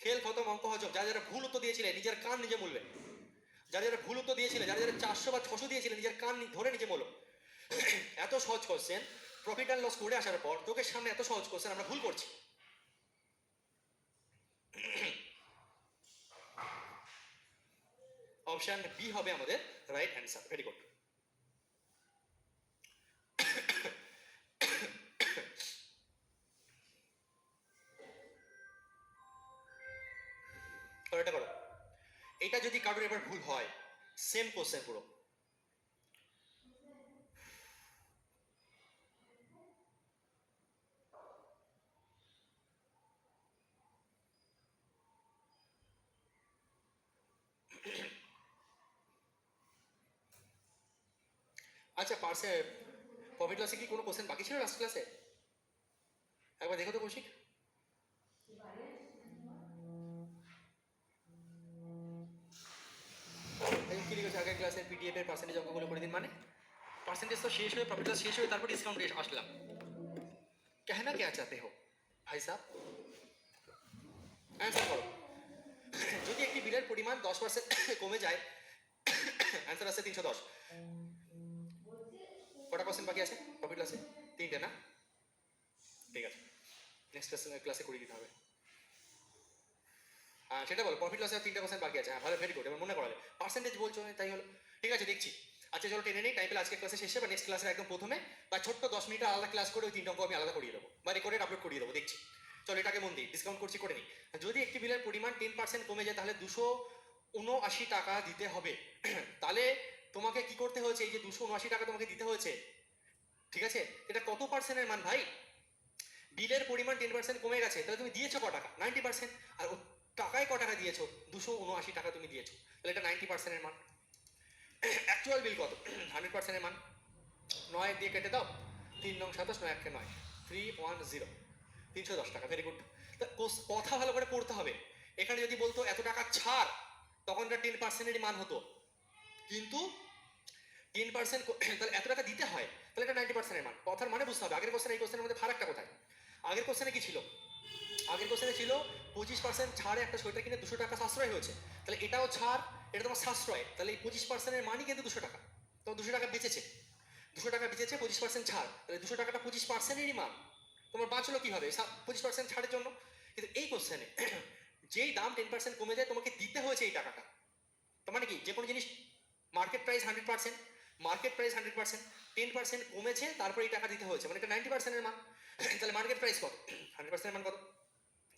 খেল খতম, অঙ্ক হজম। যারা যারা ভুল উত্তর দিয়েছিলে নিজের কান নিজে বলবে। যারা যারা ভুল উত্তর দিয়েছিলে, যারা যারা 400 বা 600 দিয়েছিলে, নিজের কান ধরে নিজে বলো। এত সহজ কোশ্চেন, প্রফিট অ্যান্ড লস করে আসার পর তোকে সামনে এত সহজ কোশ্চেন আমরা ভুল করছি। অপশন বি হবে আমাদের রাইট অ্যান্সার। Very good. এটা করো। এটা যদি কারোর এবার ভুল হয়, সেম কোশ্চেন পুরো। আচ্ছা পার্সে প্রফিট লসে কি কোনো কোশ্চেন বাকি ছিল লাস্ট ক্লাসে? একবার দেখো তো কৌশিক। কি লিখেছে আগের ক্লাসের পিডিএফ এর পার্সেন্টেজ অঙ্কগুলো করে দিন? মানে পার্সেন্টেজ তো শেষ হয়ে, প্রফিট লস শেষ হয়ে তারপর ডিসকাউন্ট আসলাম। कहना क्या चाहते हो ভাই সাহেব? অ্যান্সার করো। যদি একটি বিলের পরিমাণ 10% কমে যায়, অ্যান্সার আছে 310। কটা পার্সেন্ট বাকি আছে প্রফিট লসে? 3টে না? ঠিক আছে, নেক্সট ক্লাসে করে দিতে হবে। হ্যাঁ সেটা বলো, প্রফিট লসে 3% বাকি আছে। হ্যাঁ ভালো, ভেরি গুড। এবার মনে করালে পার্সেন্টেজ বলছো, তাই হলো। ঠিক আছে, দেখছি। আচ্ছা চলো টেনে নেই, টাইম পেলে আজকে ক্লাসে শেষে বা নেক্সট ক্লাসের একদম প্রথমে বা ছোট্ট 10 মিনিট আলাদা ক্লাস করে ওই 3টা অঙ্ক আমি আলাদা করিয়ে দেবো বা রেকর্ডেড আপলোড করিয়ে দেবো, দেখছি। চলো এটাকে মন দিই, ডিসকাউন্ট করছি করে নিই। যদি একটি বিলের পরিমাণ 10% কমে যায় তাহলে 279 টাকা দিতে হবে। তাহলে তোমাকে কি করতে হয়েছে, এই যে 279 টাকা তোমাকে দিতে হয়েছে, ঠিক আছে, এটা কত পার্সেন্টের মান ভাই? বিলের পরিমাণ 10% কমে গেছে, তাহলে তুমি দিয়েছো ক টাকা? 90%। আর ও টাকায় ক টাকা দিয়েছো? 279 টাকা তুমি দিয়েছো, তাহলে এটা 90%-এর মান। অ্যাকচুয়াল বিল কত? 100%-এর মান। 9 দিয়ে কেটে দাও, 3 নং 27, 9 1 9, 310, 310 টাকা। Very good. কথা ভালো করে পড়তে হবে। এখানে যদি বলতো এত টাকা ছাড়, তখন এটা 10%-এরই মান হতো, কিন্তু 10% তাহলে এত টাকা দিতে হয়, তাহলে এটা 90%-এর মান। কথার মানে বুঝতে হবে। আগের কোশ্চেন এই কোশ্চেনের মধ্যে ফারাকটা কোথায়? আগের কোশ্চেনে কি ছিল? আগের কোশ্চেনে ছিল 25% ছাড়ে একটা সোয়েটার কিনে 200 টাকা সাশ্রয় হয়েছে, তাহলে এটাও ছাড়, এটা তোমার সাশ্রয়, তাহলে এই 25%-এর মানই কিন্তু 200 টাকা। তো 200 টাকা বেঁচেছে, 200 টাকা বেঁচেছে, 25% ছাড়, তাহলে 200 টাকাটা 25%-এরই মান। তোমার বাঁচলো কিভাবে? 25% ছাড়ের জন্য। কিন্তু এই কোশ্চেনে যেই দাম 10% কমে যায়, তোমাকে দিতে হয়েছে এই টাকাটা। তার মানে কি, যে কোনো জিনিস মার্কেট প্রাইস 100%, মার্কেট প্রাইস 100%, 10% কমেছে, তারপর এই টাকা দিতে হয়েছে, মানে এটা 90%-এর মান। তাহলে মার্কেট প্রাইস কত? 100%-এর মান কত?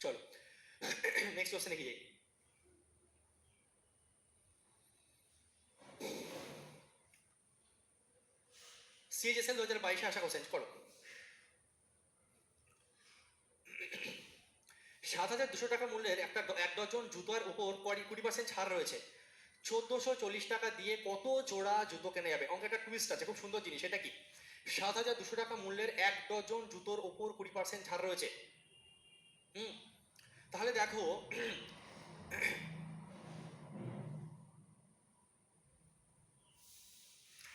চলো নেক্সট কোশ্চেনে কি যাই। সিএইচএসএল 2022-এ আসা কোশ্চেন করো। 7,200 টাকা মূল্যের এক ডজন জুতোর উপর 20% ছাড় রয়েছে। 1,440 টাকা দিয়ে কত জোড়া জুতো কেনা যাবে? অঙ্কে একটা টুইস্ট আছে, খুব সুন্দর জিনিস। এটা কি? 7,200 টাকা মূল্যের এক ডজন জুতোর ওপর 20% ছাড় রয়েছে। তাহলে দেখো,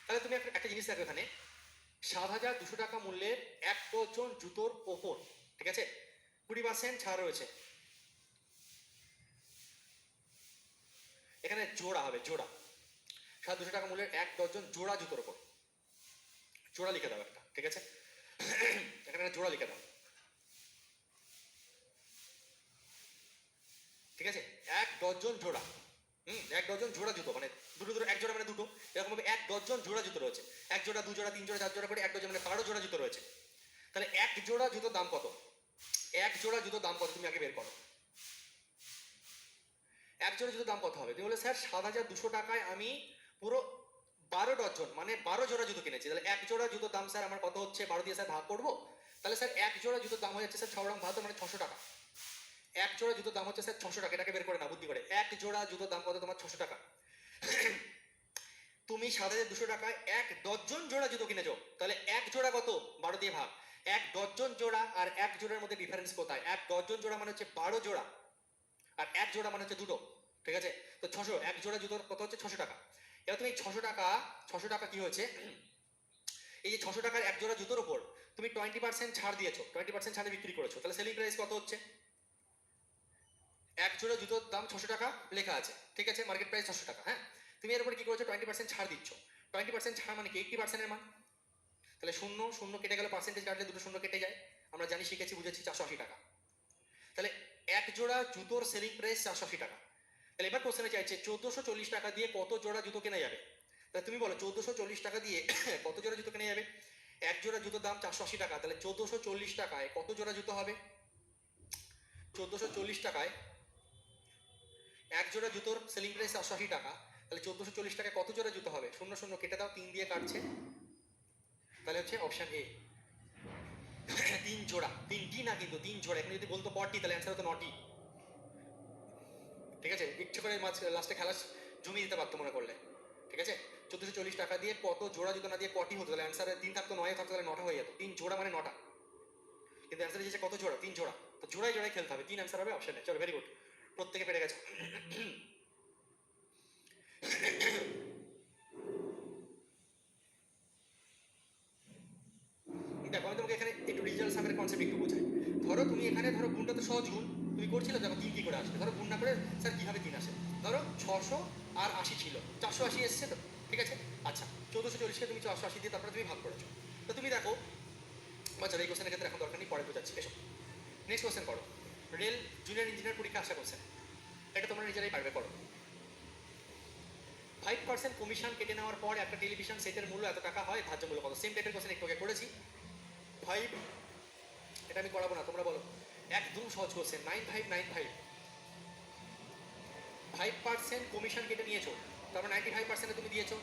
তাহলে তুমি একটা জিনিস দেখো, এখানে 7,200 টাকা মূল্যের এক ডজন জুতোর ওপর, ঠিক আছে, 20% ছাড় রয়েছে। এখানে জোড়া হবে, জোড়া। 7,200 টাকা মূল্যের এক ডজন জোড়া জুতোর ওপর, জোড়া লিখে দাও একটা, ঠিক আছে, এখানে জোড়া লিখে দাও, ঠিক আছে, এক ডজন জোড়া। এক ডজন জোড়া জুতো, মানে দুটো দুটো, এক জোড়া মানে দুটো, এরকম ভাবে এক ডজন জোড়া জুতো রয়েছে। এক জোড়া, 2 জোড়া, 3 জোড়া, 4 জোড়া করে এক ডজন, মানে 12 জোড়া জুতো রয়েছে। তাহলে এক জোড়া জুতোর দাম কত? এক জোড়া জুতোর দাম কত তুমি আগে বের করো। এক জোড়া জুতোর দাম কত হবে? তুমি বলে স্যার 7,200 টাকায় আমি পুরো 12 ডজন, মানে 12 জোড়া জুতো কিনেছি, তাহলে এক জোড়া জুতোর দাম স্যার আমার কত হচ্ছে? 12 দিয়ে স্যার ভাগ করবো, তাহলে স্যার এক জোড়া জুতোর দাম হয়ে যাচ্ছে স্যার 6 রং ভাগ, মানে 600 টাকা। এক জোড়া জুতোর দাম হচ্ছে স্যার 600 টাকা। এটাকে বের করে না বুদ্ধি করে, এক জোড়া জুতোর দাম কত তোমার? 600 টাকা। তুমি 7,200 টাকায় এক ডজন জোড়া জুতো কিনেছো, তাহলে এক জোড়া কত? 12 দিয়ে ভাগ। এক ডজন জোড়া আর এক জোড়ার মধ্যে ডিফারেন্স কোথায়? এক ডজন জোড়া মানে হচ্ছে 12 জোড়া, আর এক জোড়া মানে হচ্ছে দুটো, ঠিক আছে। তো 600, এক জোড়া জুতোর কত হচ্ছে? 600 টাকা। এবার তুমি 600 টাকা কি হয়েছে, এই যে 600 টাকার এক জোড়া জুতোর উপর তুমি 20% ছাড় দিয়েছো, 20% ছাড়ে বিক্রি করেছো, তাহলে সেলিং প্রাইস কত হচ্ছে? এক জোড়া জুতোর দাম 600 টাকা লেখা আছে, ঠিক আছে, মার্কেট প্রাইস 600 টাকা। হ্যাঁ, তুমি এর উপর কি করেছো? 20% ছাড় দিচ্ছ। 20% ছাড় মানে কি? 80%-এর মান। তাহলে শূন্য শূন্য কেটে গেল, পার্সেন্টেজ কাটলে দুটো শূন্য কেটে যায়, আমরা জানি, শিখেছি, বুঝেছি, 480 টাকা। তাহলে এক জোড়া জুতোর সেলিং প্রাইস 480 টাকা। তাহলে এবার কোশ্চেনে চাইছে 1,440 টাকা দিয়ে কত জোড়া জুতো কেনা যাবে। তাহলে তুমি বলো 1,440 টাকা দিয়ে কত জোড়া জুতো কেনা যাবে? এক জোড়া জুতোর দাম 480 টাকা, তাহলে 1,440 টাকায় কত জোড়া জুতো হবে? 1,440 টাকায় এক জোড়া জুতোর সেলিং প্রাইস 480 টাকা, তাহলে 1,440 টাকায় কত জোড়া জুতো হবে? শূন্য শূন্য কেটে দাও, 3 দিয়ে কাটছে, তাহলে হচ্ছে অপশন এ 3 জোড়া। 3টি না কিন্তু 3 জোড়া। এখন যদি বলতো 40, তাহলে অ্যান্সার হতো 9টি, ঠিক আছে। ইচ্ছে করে লাস্টে খেলা জমিয়ে দিতে পারতো মনে করলে, ঠিক আছে। 1,440 টাকা দিয়ে কত জোড়া জুতো না দিয়ে কটি হতো, তাহলে অ্যান্সারে 3 থাকতো, 9 থাকতো, তাহলে 9টা হয়ে যেত। 3 জোড়া মানে 9টা, কিন্তু অ্যান্সার দিয়েছে কত জোড়া? 3 জোড়া। তো জোড়ায় জোড়ায় খেলতে হবে, 3 অ্যান্সার হবে অপশনে। চলো, ভেরি গুড, প্রত্যেকে পেরে গেছে। দেখো, আমি তোমাকে এখানে একটু রিজাল্ট সামের কনসেপ্ট একটু বোঝাই। ধরো তুমি এখানে, ধরো গুণটা তো সহজ গুণ, তুমি করছিলে, দেখো 3 কি করে আসবে। ধরো গুণ না করে স্যার কিভাবে 3 আসে, ধরো 600 আর 80 ছিল, 480 এসছে তো, ঠিক আছে। আচ্ছা, 1,440কে তুমি 480 দিয়ে তারপরে তুমি ভাগ করেছো। তো তুমি দেখো, বাচ্চা এই কোশ্চেনের ক্ষেত্রে এখন দরকার নেই, পরে বোঝাচ্ছি, এসো। নেক্সট কোশ্চেন করো। রেল জুনিয়র ইঞ্জিনিয়ার পরীক্ষা আসা কোশ্চেন, এটা তোমরা নিজেরাই পারবে, করো। 5% কমিশন কেটে নেওয়ার পর একটা টেলিভিশন সেটের মূল্য এত টাকা হয়, ধার্য মূল্য কত? সেম টাইপের কোশ্চেন একটু আগে করেছি। 5, এটা আমি করাবো না, তোমরা বলো। একদম সহজ কোশ্চেন, 9595। 5% কমিশন কেটে নিয়েছো, তারপর 95%-এ তুমি দিয়েছো,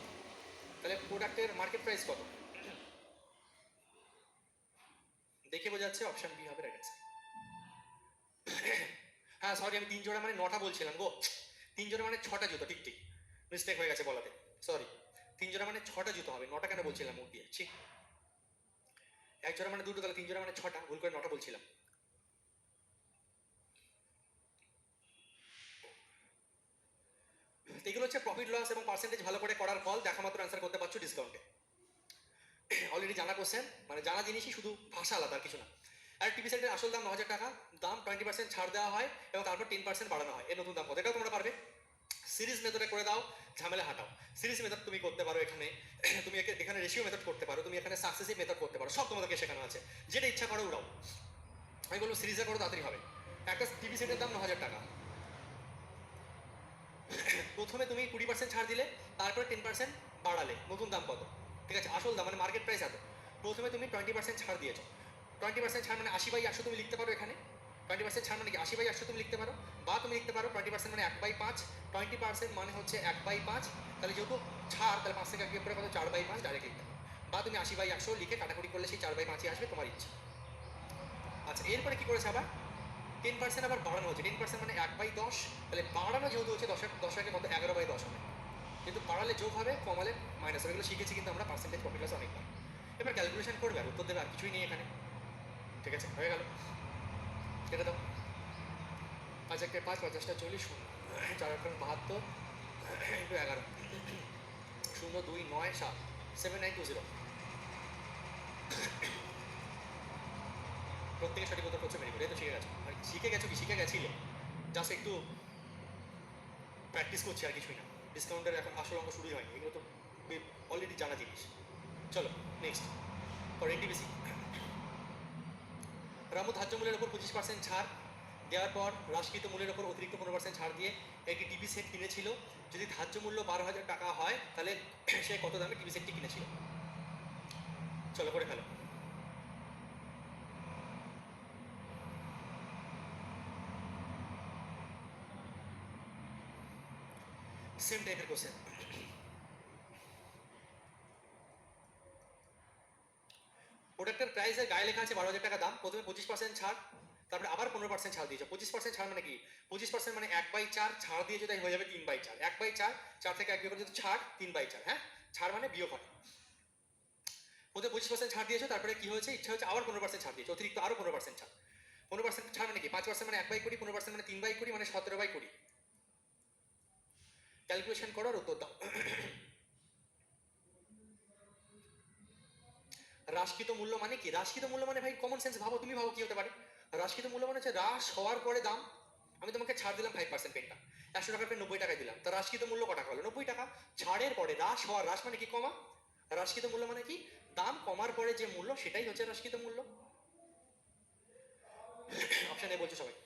তাহলে প্রোডাক্টের মার্কেট প্রাইস কত? দেখে বোঝা যাচ্ছে অপশন বি হবে রাইট অ্যান্সার। হ্যাঁ সরি, আমি 3 জোড়া মানে 9টা বলছিলাম গো। 3 জোড়া মানে 6টা জুতো, ঠিক ঠিক মিস্টেক হয়ে গেছে বলাতে, সরি। 3 জোড়া মানে 6টা জুতো হবে, 9টা কেন বলছিলাম মুখ দিয়ে, ঠিক। 1 জোড়া মানে 2টো, তাহলে 3 জোড়া মানে 6টা, ভুল করে 9টা বলছিলাম। এগুলো হচ্ছে প্রফিট লস এবং পার্সেন্টেজ ভালো করে করার ফল, দেখা মাত্র অ্যান্সার করতে পারছো ডিসকাউন্টে। অলরেডি জানা কোশ্চেন, মানে জানা জিনিসই, শুধু ভাষা আলাদা, আর কিছু না। আর টিভি সেটের আসল দাম 9,000 টাকা, দাম 20% ছাড় দেওয়া হয় এবং তারপর 10% বাড়ানো হয়। এর নতুন দাম কত, এটাও তোমরা পারবে। সিরিজ মেথডে করে দাও, ঝামেলা হাঁটাও। সিরিজ মেথড তুমি করতে পারো এখানে, তুমি এখানে রেশিও মেথড করতে পারো, তুমি এখানে সাকসেসিভ মেথড করতে পারো, সব তোমাদেরকে শেখানো আছে, যেটা ইচ্ছা করো উড়াও। আমি বলবো সিরিজে করো, তাড়াতাড়ি হবে। একটা টিভি সেটের দাম 9,000 টাকা, প্রথমে তুমি 20% ছাড় দিলে, তারপরে 10% বাড়ালে, নতুন দাম কত? ঠিক আছে, আসল দাম মানে মার্কেট প্রাইস এত। প্রথমে তুমি 20% ছাড় দিয়েছো, 20% ছাড় মানে 80/100 তুমি লিখতে পারো এখানে। 20% ছাড় মানে কি 80/100 তুমি লিখতে পারো, বা তুমি লিখতে পারো 20% মানে 1/5, 20% মানে হচ্ছে 1/5, তাহলে যেহেতু ছাড়, তাহলে 5 থেকে 1 করে কত, 4/5 ডাইরেক্ট লিখতে পারো। বা তুমি 80/100 লিখে কাটাকুটি করলে সেই 4/5 আসবে, তোমার ইচ্ছা। আচ্ছা, এরপরে কি করেছে আবার 10% আবার বাড়ানো হচ্ছে, 10% মানে 1/10, তাহলে বাড়ানো যেহেতু হচ্ছে 10 আগে কত, 11/10 হবে। কিন্তু বাড়ালে যোগ হবে, কমালে মাইনাস হবে, এগুলো শিখেছি কিন্তু আমরা পার্সেন্টেজ প্রফিট লস অনেকবার। এবার ক্যালকুলেশন করবে আর উত্তর দেবে, আর কিছুই নেই এখানে। ঠিক আছে, হয়ে গেল, কেটে দাও। 5 1 5, 50টা 40, 4 8 72, ইন্টু 11, 0 2 9 7, 7920। প্রত্যেকে সঠিক উত্তর করছে, ভেরি গুড, এই তো শিখে গেছো। আর শিখে গেছো কি, শিখে গেছিলে, জাস্ট একটু প্র্যাকটিস করছি, আর কিছুই না। ডিসকাউন্টের এখন আসল অঙ্ক শুরুই হয়নি, এগুলো তো অলরেডি জানা জিনিস। চলো নেক্সট, ফর এনটিপিসি। রামু ধার্য মূল্যের উপর 25% ছাড় দেওয়ার পর হ্রাসকৃত মূল্যের উপর অতিরিক্ত 15% ছাড় দিয়ে একটি টিভি সেট কিনেছিল। যদি ধার্য মূল্য 12,000 টাকা হয়, তাহলে সে কত দামে টিভি সেটটি কিনেছিল? চলো করে ফেলো। সেম টাইপের কোশ্চেন। প্রোডাক্টের প্রাইসের গায়ে লেখা আছে 12,000 টাকা দাম, প্রথমে 25% ছাড়, তারপরে আবার 15% ছাড় দিয়েছো। 25% ছাড় মানে কি, 25% মানে 1/4 ছাড় দিয়ে যদি হয়ে যাবে 3/4, 1/4, 4 থেকে 1 বিয়োগ করে যদি ছাড় 3/4, হ্যাঁ, ছাড় মানে বিয়োগ হয়। প্রথমে 25% ছাড় দিয়েছো, তারপরে কি হয়েছে, ইচ্ছা হচ্ছে আবার 15% ছাড় দিয়েছো, অতিরিক্ত আরো 15% ছাড়। 15% ছাড় মানে কি, 5% মানে 1/20, 15% মানে 3/20, মানে 17/20। ক্যালকুলেশন করো আর উত্তর দাও। হ্রাসকৃত মূল্য মানে কি, হ্রাসকৃত মূল্য মানে ভাই কমন সেন্স ভাবো, তুমি ভাবো কি হতে পারে। হ্রাসকৃত মূল্য মানে হচ্ছে হ্রাস হওয়ার পরে দাম। আমি তোমাকে ছাড় দিলাম 5% পেনটা, 100 টাকার পেন 90 টাকায় দিলাম, তো হ্রাসকৃত মূল্য কত টাকা হলো, 90 টাকা। ছাড়ের পরে হ্রাস হওয়ার, হ্রাস মানে কি কমা, হ্রাসকৃত মূল্য মানে কি, দাম কমার পরে যে মূল্য, সেটাই হচ্ছে হ্রাসকৃত মূল্য। অপশন এ বলছে সবাই।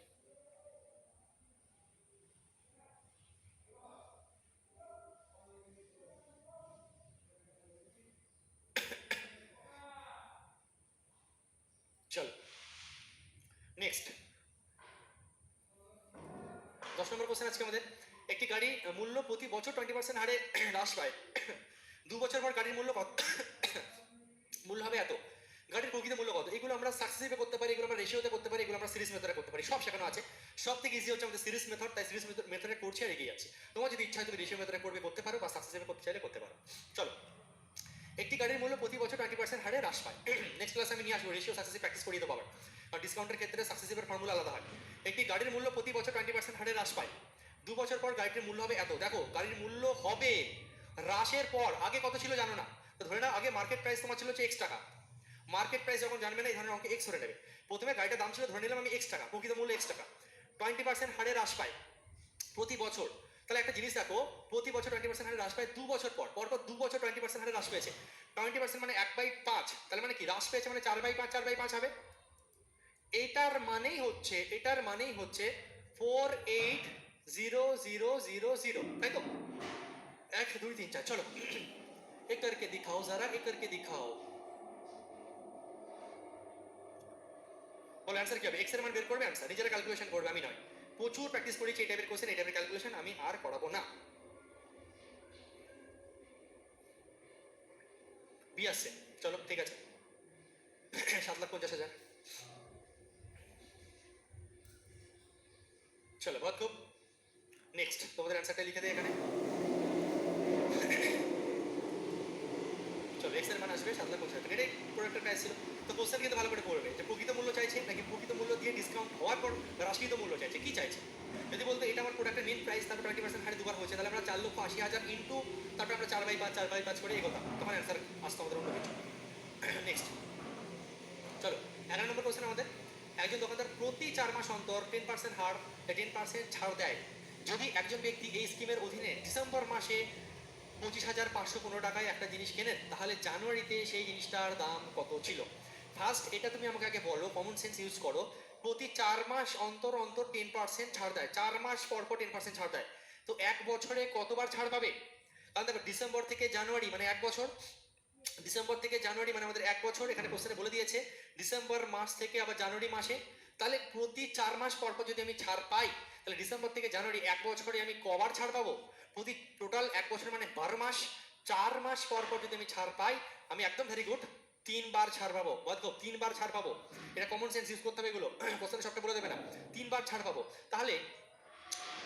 চলো নেক্সট, 10 নম্বর কোশ্চেন আজকে আমাদের। একটি গাড়ি মূল্য প্রতি বছর 20% হারে হ্রাস পায়, 2 বছর পর গাড়ির মূল্য কত, মূল্য হবে এত। গাড়ির প্রকৃত মূল্য কত, এগুলো আমরা সাকসেসিভে করতে পারি, এগুলো আমরা রেশিওতে করতে পারি, এগুলো আমরা সিরিজ মেথডে করতে পারি, সব শেখানো আছে। সব থেকে ইজি হচ্ছে আমাদের সিরিজ মেথড, তাই সিরিজ মেথডে করছি আর এগিয়ে যাচ্ছি। তোমার যদি ইচ্ছা হয় তুমি রেশিও মেথডে করবে, করতে পারো, বা সাকসেসিভে করতে চাইলে করতে পারো। চলো, একটি গাড়ির মূল্য প্রতি বছর 20% হারে হ্রাস পায়। নেক্সট ক্লাসে আমি নিয়ে আসবো রেশিও সাকসেসিভ প্র্যাকটিস করিয়ে দেবো আবার, আর ডিসকাউন্টের ক্ষেত্রে সাকসেসিভের ফর্মুলা আলাদা হয়। একটি গাড়ির মূল্য প্রতি বছর 20% হারে হ্রাস পায়, 2 বছর পর গাড়িটির মূল্য হবে এত। দেখো গাড়ির মূল্য হবে হ্রাসের পর, আগে কত ছিল জানো না, তো ধরে নাও আগে মার্কেট প্রাইস তোমার ছিল হচ্ছে x টাকা। মার্কেট প্রাইস যখন জানবে না, এই ধরনের অঙ্কে এক্স ধরে নেবে। প্রথমে গাড়িটার দাম ছিল, ধরে নিলাম আমি x টাকা, প্রকৃত মূল্য x টাকা, 20% হারে হ্রাস পায় প্রতি বছর। তাহলে একটা জিনিস দেখো, প্রতি বছর 20% হারে হ্রাস পায়, 2 বছর পর, পরপর 2 বছর 20% হারে হ্রাস পেয়েছে। 20% মানে 1/5, তাহলে মানে কি হ্রাস পেয়েছে মানে 4/5, 4/5 হবে। এটার মানেই হচ্ছে 48000, তাই তো। 1 2 3 4, চলো এক করকে দিখাও যারা, এক করকে দিখাও। বলো অ্যান্সার কি হবে, এক্স এর মান বের করবে, অ্যান্সার নিজেরা ক্যালকুলেশন করবে, আমি নয়। প্রচুর প্র্যাকটিস করেছি এই টাইপের কোশ্চেন, এই টাইপের ক্যালকুলেশন, আমি আর করাবো না। বি আসছে, চলো ঠিক আছে 7,50,000। চলো বহুত খুব, নেক্সট তোমাদের অ্যান্সারটা লিখে দিই এখানে। চলো এক্স এর মান আসবে 7,50,000, এটাই প্রোডাক্টের প্রাইস ছিল। তো কোশ্চেন কিন্তু ভালো করে পড়বে যে প্রকৃত মূল্য চাইছে নাকি প্রকৃত মূল্য দিয়ে ডিসকাউন্ট হওয়ার পর রাশিত মূল্য চাইছে, কি চাইছে। যদি বলতো এটা আমার প্রোডাক্টের মেন প্রাইস, তারপর 20% হারে দুবার হয়েছে, তাহলে আমরা 4,80,000 ইন্টু তারপরে আমরা 4/5 করে এগোতাম, তখন অ্যান্সার আসতো আমাদের অন্য কিছু। নেক্সট চলো 11 নম্বর কোশ্চেন আমাদের। একজন দোকানদার প্রতি 4 মাস অন্তর 10% হার 10% ছাড় দেয়। যদি একজন ব্যক্তি এই স্কিমের অধীনে ডিসেম্বর মাসে 25,515 টাকায় একটা জিনিস কেনেন, তাহলে জানুয়ারিতে সেই জিনিসটার দাম কত ছিল। ফার্স্ট এটা তুমি আমাকে আগে বলো, কমন সেন্স ইউজ করো। প্রতি 4 মাস অন্তর অন্তর 10% ছাড় দেয়, 4 মাস পর পর 10% ছাড় দেয়, তো এক বছরে কতবার ছাড় পাবে। কারণ দেখো ডিসেম্বর থেকে জানুয়ারি মানে এক বছর, ডিসেম্বর থেকে জানুয়ারি মানে আমাদের এক বছর, এখানে কোশ্চেনে বলে দিয়েছে ডিসেম্বর মাস থেকে আবার জানুয়ারি মাসে, তাহলে প্রতি 4 মাস পর পর যদি আমি ছাড় পাই, তাহলে ডিসেম্বর থেকে জানুয়ারি এক বছরে আমি কবার ছাড় পাবো। প্রতি টোটাল এক বছর মানে 12 মাস, 4 মাস পর পর যদি আমি ছাড় পাই, আমি একদম ভেরি গুড 3 বার ছাড় পাবো। বলতো 3 বার ছাড় পাবো, এটা কমন সেন্স ইউজ করতে হবে, এগুলো কোশ্চেনে সবটা বলে দেবে না। 3 বার ছাড় পাবো, তাহলে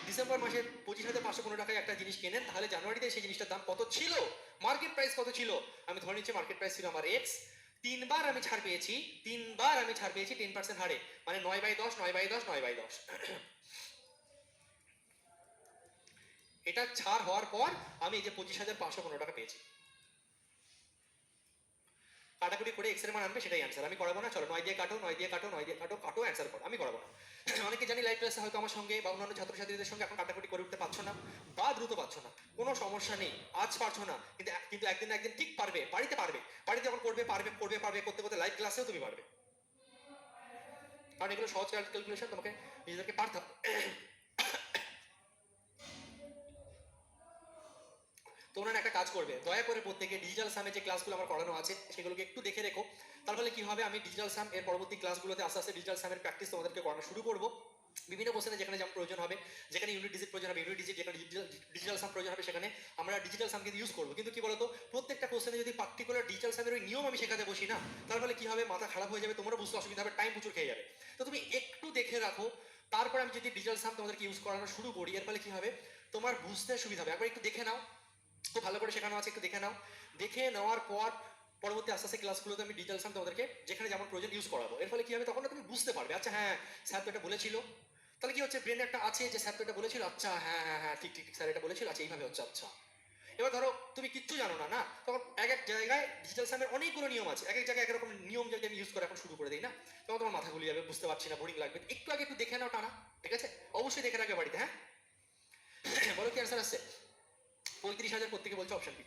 ডিসেম্বর মাসে 25,515 টাকায় একটা জিনিস কেনেন, তাহলে জানুয়ারিতে সেই জিনিসটার দাম কত ছিল, মার্কেট প্রাইস কত ছিল। আমি ধরে নিচ্ছি মার্কেট প্রাইস ছিল আমার এক্স, 3 বার আমি ছাড় পেয়েছি, 3 বার আমি ছাড় পেয়েছি 10% হারে, মানে 9/10 9/10 9/10। এটা ছাড় হওয়ার পর আমি এই যে 25,515 টাকা পেয়েছি। কাটাকুটি করে এক্স এর মান আনবে, সেটাই অ্যান্সার। আমি করাবো না, চলো 9 দিয়ে কাটো 9 দিয়ে কাটো 9 দিয়ে কাটো কাটো অ্যান্সার করো, আমি করাবো না। অনেকে জানি লাইভ ক্লাসে হয়তো আমার সঙ্গে বা অন্যান্য ছাত্রছাত্রীদের সঙ্গে এখন কাটাকুটি করে উঠতে পারছো না বা দ্রুত পারছো না, কোনো সমস্যা নেই, আজ পারছো না কিন্তু কিন্তু একদিন না একদিন ঠিক পারবে, বাড়িতে পারবে, বাড়িতে যখন করবে পারবে করবে পারবে করতে করতে লাইভ ক্লাসেও তুমি পারবে, কারণ এগুলো সহজ ক্যালকুলেশন, তোমাকে নিজেদেরকে পারতে হবে। তোমরা একটা কাজ করবে, দয়া করে প্রত্যেকে ডিজিটাল সামে যে ক্লাসগুলো আমার করানো আছে সেগুলোকে একটু দেখে রেখো, তাহলে কি হবে, আমি ডিজিটাল সাম এর পরবর্তী ক্লাসগুলোতে আস্তে আস্তে ডিজিটাল সামের প্র্যাকটিস তোমাদেরকে করানো শুরু করবো। বিভিন্ন কোশ্চেনে যেখানে যেমন প্রয়োজন হবে, যেখানে ইউনিট ডিজিট প্রয়োজন হবে ইউনিট ডিজিট, যেখানে ডিজিটাল সাম প্রয়োজন হবে সেখানে আমরা ডিজিটাল সামকে ইউজ করবো। কিন্তু কি বলতো, প্রত্যেকটা কোশ্চেনে যদি পার্টিকুলার ডিজিটাল সামের ওই নিয়ম আমি শেখাতে বসি না, তার ফলে কি হবে, মাথা খারাপ হয়ে যাবে, তোমরা বুঝতে অসুবিধা হবে, টাইম প্রচুর খেয়ে যাবে। তো তুমি একটু দেখে রাখো, তারপর আমি যদি ডিজিটাল সাম তোমাদেরকে ইউজ করানো শুরু করি, এর ফলে কি হবে, তোমার বুঝতে সুবিধা হবে। একবার একটু দেখে নাও, খুব ভালো করে শেখানো আছে, একটু দেখে নাও, দেখে নেওয়ার পর পরবর্তী আস্তে আস্তে ক্লাসগুলোতে আমি ডিটেলস তোমাদেরকে যেখানে যেমন প্রয়োজন ইউজ করাবো। এর ফলে কি হবে, তখন তুমি বুঝতে পারবে, আচ্ছা হ্যাঁ স্যার তো এটা বলেছিল, তাহলে কি হচ্ছে ব্রেনে একটা আছে যে স্যার তো এটা বলেছিল, আচ্ছা হ্যাঁ হ্যাঁ হ্যাঁ ঠিক ঠিক ঠিক স্যার এটা বলেছিল, আচ্ছা এইভাবে হচ্ছে, আচ্ছা। এবার ধরো তুমি কিচ্ছু জানো না, না তখন এক এক জায়গায় ডিজিটাল সামের অনেকগুলো নিয়ম আছে, এক এক জায়গায় একরকম নিয়ম যদি আমি ইউজ করে এখন শুরু করে দিই না, তখন তোমার মাথা গুলিয়ে যাবে, বুঝতে পারছি না, বোরিং লাগবে, একটু আগে একটু দেখে নাও টানা, ঠিক আছে, অবশ্যই দেখে রাখবে বাড়িতে। হ্যাঁ বলো কি অ্যান্সার আসছে। 35,000 প্রত্যেকে বলছে অপশন বি,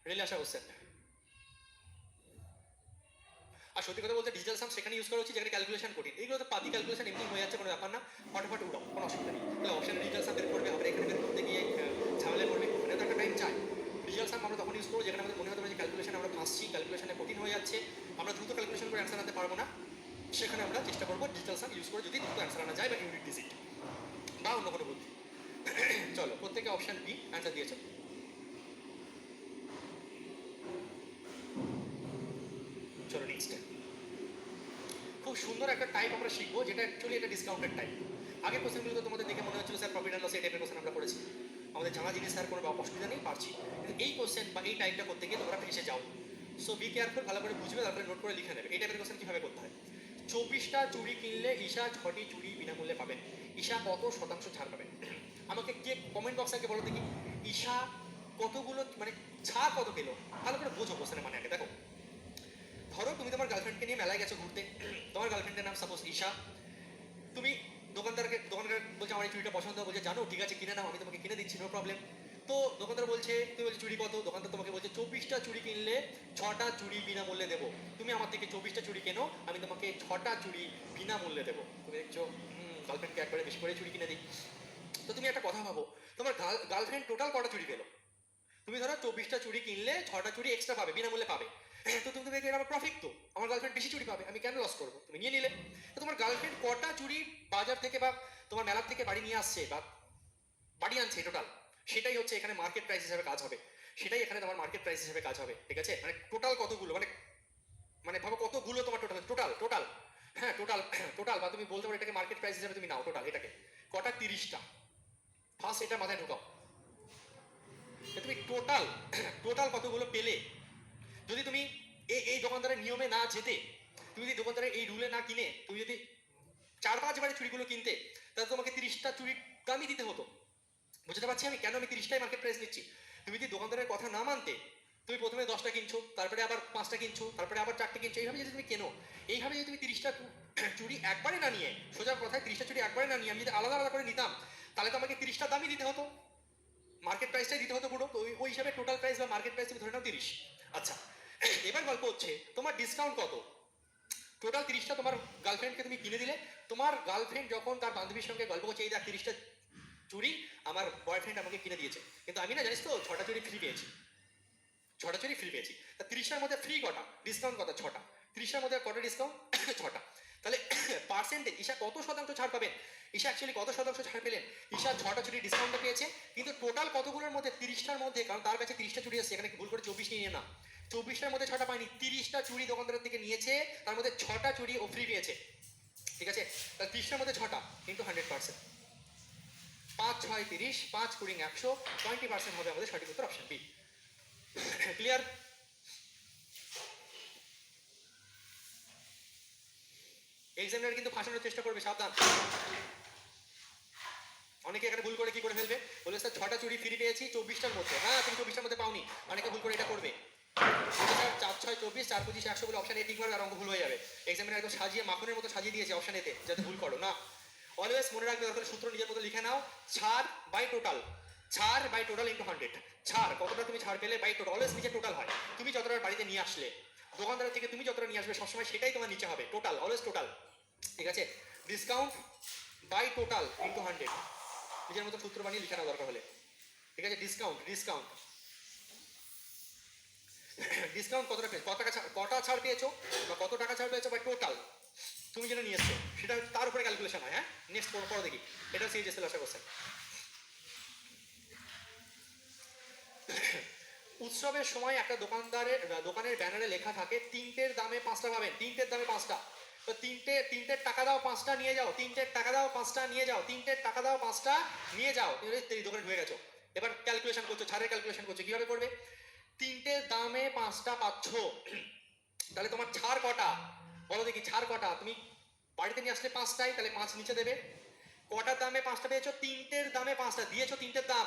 রেলে আসা কোশ্চেন। আর সত্যি কথা বলতে ডিজিটাল সাম সেখানে ইউজ করা হচ্ছে যেখানে ক্যালকুলেশন কঠিন, এইগুলো তো পাতি ক্যালকুলেশন এমনি হয়ে যাচ্ছে, কোনো ব্যাপার না, ফটাফট উড়াও, কোনো অসুবিধা নেই। তাহলে অপশন ডিজিটাল সাম বের করবে, আবার এখানে বের করতে গিয়ে ঝামেলা করবে, ওখানে তো একটা টাইম চাই। ডিজিটাল সাম আমরা তখন ইউজ করবো যেখানে আমাদের মনে হতে পারে যে ক্যালকুলেশন আমরা ফাঁসছি, ক্যালকুলেশনে কঠিন হয়ে যাচ্ছে, আমরা দ্রুত ক্যালকুলেশন করে অ্যান্সার আনতে পারবো না, সেখানে আমরা চেষ্টা করবো ডিজিটাল সাম ইউজ করে যদি দ্রুত অ্যান্সার আনা যায় বা ইউনিট ডিজিট বা অন্য কোনো বুদ্ধি। চলো প্রত্যেকে অপশন বি অ্যান্সার দিয়েছে। চলো নেক্সট, খুব সুন্দর একটা টাইপ আমরা শিখবো যেটা অ্যাকচুয়ালি এটা ডিসকাউন্টেড টাইপ। আগের কোশ্চেনগুলো তো তোমাদের দেখে মনে হচ্ছিল স্যার প্রফিট অ্যান্ড লস এই টাইপের কোশ্চেন আমরা করেছি, আমাদের জানা জিনিস স্যার কোনো অসুবিধা নেই, পারছি, কিন্তু এই কোশ্চেন বা এই টাইপটা করতে গিয়ে তোমরা ফেসে যাও। সো বি কেয়ারফুল, ভালো করে বুঝবে, তারপরে নোট করে লিখে নেবে এই টাইপের কোশ্চেন কীভাবে করতে হয়। 24টা চুড়ি কিনলে ঈশা 6টি চুড়ি বিনামূল্যে পাবেন, ঈশা কত শতাংশ ছাড় পাবেন। আমাকে কে কমেন্ট বক্সে আগে বলো দেখি, ঈশা কতগুলো মানে ছাড় কত পেলো, ভালো করে বোঝো কোশ্চেনের মানে আগে দেখো। ধরো তুমি তোমার গার্লফ্রেন্ডকে নিয়ে মেলায় গেছো ঘুরতে, তোমার গার্লফ্রেন্ডের নাম সাপোজ ঈশা, তুমি দোকানদার বলছে আমার এই চুড়িটা পছন্দ, বলছে জানো ঠিক আছে কিনে নাও, আমি তোমাকে কিনে দিচ্ছি, নো প্রবলেম। তো দোকানদার বলছে, তুমি বলছে চুড়ি কত, দোকানদার তোমাকে বলছে 24টা চুড়ি কিনলে 6টা চুড়ি বিনামূল্যে দেবো, তুমি আমার থেকে 24টা চুড়ি কেনো, আমি তোমাকে 6টা চুড়ি বিনামূল্যে দেবো। তুমি দেখছো গার্লফ্রেন্ডকে একবারে বেশি করে চুড়ি কিনে দিই। তো তুমি একটা কথা ভাবো, তোমার গার্লফ্রেন্ড টোটাল কটা চুড়ি পেলো, তুমি ধরো 24টা চুড়ি কিনলে 6টা চুড়ি এক্সট্রা পাবে, বিনামূল্যে পাবে, তো তুমি দেখবে এটা আমার প্রফিট, তো আমার গার্লফ্রেন্ড বেশি চুড়ি পাবে, আমি কেন লস করবো, তুমি নিয়ে নিলে। তো তোমার গার্লফ্রেন্ড কটা চুড়ি বাজার থেকে বা তোমার মেলার থেকে বাড়ি নিয়ে আসছে বা বাড়ি আনছে টোটাল, সেটাই হচ্ছে এখানে মার্কেট প্রাইস হিসাবে কাজ হবে। সেটাই এখানে তোমার মার্কেট প্রাইস হিসেবে কাজ হবে, ঠিক আছে? মানে টোটাল কতগুলো, মানে মানে ভাবো কতগুলো তোমার টোটাল টোটাল টোটাল হ্যাঁ টোটাল টোটাল, বা তুমি বলতে পারো এটাকে মার্কেট প্রাইস হিসেবে তুমি নাও টোটাল এটাকে, কটা 30টা, ফার্স্ট এটা মাথায় ঢুকাও। তুমি টোটাল টোটাল কতগুলো পেলে, যদি তুমি এই দোকানদারের নিয়মে না যেতে, তুমি যদি দোকানদারের এই রুলে না কিনে তুমি যদি 4-5 বারে চুড়িগুলো কিনতে, তাহলে তোমাকে 30টা চুড়ির দামই দিতে হতো। বুঝতে পারছি আমি কেন আমি 30টাই মার্কেট প্রাইস নিচ্ছি। তুমি যদি দোকানদারের কথা না মানতে, তুমি প্রথমে 10টা কিনছো, তারপরে আবার 5টা কিনছো, তারপরে আবার 4টে কিনছো, এইভাবে যদি তুমি কেনো, এইভাবে যদি তুমি 30টা চুড়ি একবারে না নিয়ে, সোজা কথায় 30টা চুড়ি একবারে না নিয়ে আমি যদি আলাদা আলাদা করে নিতাম, তাহলে তো আমাকে 30টা দামই দিতে হতো, মার্কেট প্রাইসটাই দিতে হতো পুরো। তো ওই হিসাবে টোটাল প্রাইস বা মার্কেট প্রাইস তুমি ধরে নাও 30। আচ্ছা, এবার গল্প হচ্ছে তোমার ডিসকাউন্ট কত। টোটাল 30টা তোমার গার্লফ্রেন্ডকে তুমি কিনে দিলে, তোমার গার্লফ্রেন্ড যখন তার বান্ধবীর সঙ্গে গল্প করছে, এই দেখ 30টা চুড়ি আমার বয়ফ্রেন্ড আমাকে কিনে দিয়েছে, কিন্তু আমি না জানিস তো 6টা চুড়ি ফ্রি পেয়েছি, 6টা চুড়ি ফ্রি পেয়েছি। তা 30টার মধ্যে ফ্রি কটা, ডিসকাউন্ট কত, 6টা। 30টার মধ্যে কটা ডিসকাউন্ট, 6টা। তাহলে পার্সেন্টেজ ঈশা কত শতাংশ ছাড় পাবেন, ঈশা অ্যাকচুয়ালি কত শতাংশ ছাড় পেলেন, ঈশা 6টা চুড়ি ডিসকাউন্টটা পেয়েছে, কিন্তু টোটাল কতগুলোর মধ্যে, 30টার মধ্যে, কারণ তার কাছে 30টা চুড়ি আছে, এখানে ভুল করে 24 নিয়ে না, 24টার মধ্যে 6টা পায়নি, 30টা চুড়ি দোকানদারের থেকে নিয়েছে, তার মধ্যে 6টা চুড়ি ও ফ্রি পেয়েছে, ঠিক আছে? তাহলে 30টার মধ্যে 6টা ইন্টু 100%, 5 6 30, 5 কুড়ি 100, 20% হবে আমাদের সঠিক উত্তর, অপশন বি। ক্লিয়ার? এক্সামিনার কিন্তু ফাঁসানোর চেষ্টা করবে, সাবধান। অনেকে এখানে ভুল করে কি করে ফেলবে, বলে স্যার 6টা চুড়ি ফ্রি পেয়েছি 24টার মধ্যে, হ্যাঁ তুমি 24টার মধ্যে পাওনি, অনেকে ভুল করে এটা করবে। 4 6 24, 4 25 100 বলে অপশন এ ঠিক মারবে আর অঙ্ক ভুল হয়ে যাবে। এক্সামিনার একদম সাজিয়ে মাখনের মতো সাজিয়ে দিয়েছে অপশন এতে, যাতে ভুল করো না। অলওয়েজ মনে রাখবে, দরকার সূত্র নিজের মতো লিখে নাও, ছাড় বাই টোটাল, ছাড় বাই টোটাল ইন্টু 100, ছাড় কতটা তুমি ছাড় পেলে বাই টোটাল, অলওয়েজ নিচে টোটাল হয়, তুমি যতটা বাড়িতে নিয়ে আসলে দোকানদার থেকে তুমি যতটা নিয়ে আসবে সবসময় সেটাই তোমার নিচে হবে, টোটাল, অলওয়েজ টোটাল, ঠিক আছে? ডিসকাউন্ট বাই টোটাল ইন্টু 100, নিজের মতো সূত্র বানিয়ে লিখে নাও দরকার হলে, ঠিক আছে? ডিসকাউন্ট ডিসকাউন্ট ডিসকাউন্ট কত টাকা, কটা ছাড় পেয়েছো বা কত টাকা ছাড় পেয়েছো বা টোটাল তুমি যেটা নিয়ে এসছো, সেটা তার উপরে ক্যালকুলেশন হয়। হ্যাঁ, নেক্সট পড়ো দেখি, এটা সিএইচএস এর আশা করছেন। উৎসবের সময় একটা দোকানের ব্যানারে লেখা থাকে 3টের দামে 5টা পাবেন, 3টের দামে 5টা, তো তিনটের টাকা দাও 5টা নিয়ে যাও, 3টের টাকা দাও 5টা নিয়ে যাও, 3টের টাকা দাও 5টা নিয়ে যাও, তুমি দোকানে ঢুকে গেছো, এবার ক্যালকুলেশন করছো, ছাড়ের ক্যালকুলেশন করছো, কিভাবে করবে? 3টের দামে 5টা পাচ্ছ, তাহলে তোমার ছাড় কটা বলো দেখি, ছাড় কটা? তুমি বাড়িতে নিয়ে আসলে 5টাই, তাহলে 5 নিচে দেবে। কটার দামে 5টা পেয়েছো, 3টের দামে 5টা দিয়েছো, 3টের দাম,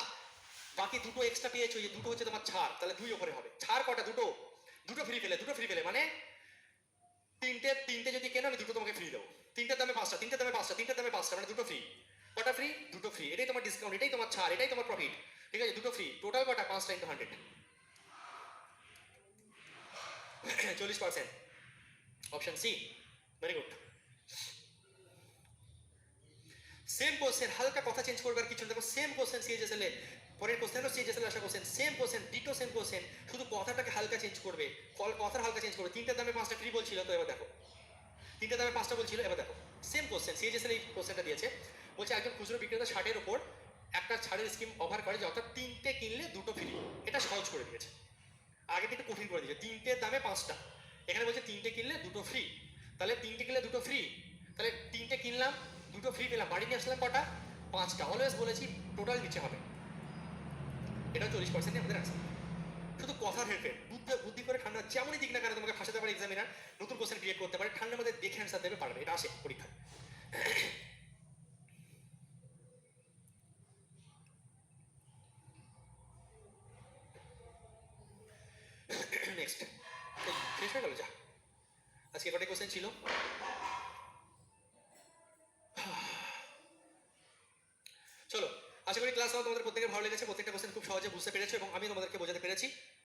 বাকি দুটো এক্সট্রা পেয়েছো, এই দুটো হচ্ছে তোমার ছাড়, তাহলে 2 ওপরে হবে। ছাড় কটা? দুটো, দুটো ফ্রি পেলে, দুটো ফ্রি পেলে মানে তিনটে যদি কেনো আমি দুটো তোমাকে ফ্রি দেবো, 3টের দামে 5টা, 3টের দামে 5টা, 3টের দামে 5টা, মানে দুটো ফ্রি। কটা ফ্রি? দুটো ফ্রি, এটাই তোমার ডিসকাউন্ট, এটাই তোমার ছাড়, এটাই তোমার প্রফিট, ঠিক আছে? দুটো ফ্রি, টোটাল কটা? 5টা ইন্টু 100, 40%, অপশন সি, ভেরি গুড। সেম কোশ্চেন, হালকা কথা চেঞ্জ করবার কিছু না, দেখো সেম কোশ্চেন সিএইচএস এর, পরের কোশ্চেনও সিএইচএস এর আসা question, same question, ditto same question, শুধু কথাটাকে হালকা চেঞ্জ করবে, কথার হালকা চেঞ্জ করবে। 3টের দামে 5টা ফ্রি বলছিল, তো এবার দেখো 3টের দামে 5টা বলছিল, এবার দেখো সেম কোশ্চেন সিএইচএস এর এই কোশ্চেনটা দিয়েছে, বলছে একজন খুচরো বিক্রেতা শার্টের উপর একটা ছাড়ের স্কিম অফার করে যে অর্থাৎ 3টে কিনলে দুটো ফ্রি, এটা সহজ করে দিয়েছে, আগে থেকে কঠিন করে দিয়েছে। 3টের দামে 5টা, এখানে বলছে 3টে কিনলে দুটো ফ্রি, তাহলে 3টে কিনলে দুটো ফ্রি, তাহলে 3টে কিনলাম, দুটো ফ্রি পেলাম, বাড়ি নিয়ে আসলাম কটা? 5টা। অলওয়েজ বলেছি টোটাল নিচে হবে, এটা 40% আমাদের আনসার। শুধু কথার হেরফের, বুদ্ধি করে ঠান্ডা যেমনই দিক না কেন তোমাকে ফাঁসাতে পারে এক্সামিনার, নতুন কোশ্চেন ক্রিয়েট করতে পারে, ঠান্ডার মধ্যে দেখে অ্যান্সার দেবে, পারবে, এটা আসে পরীক্ষায়। নেক্সট, শেষ হয়ে গেল যা, আজকে কটাই কোশ্চেন ছিল? চলো, আশা করি ক্লাস তোমাদের প্রত্যেকের ভালো লেগেছে, প্রত্যেকটা কোশ্চেন খুব সহজে বুঝতে পেরেছো এবং আমি তোমাদেরকে বোঝাতে পেরেছি।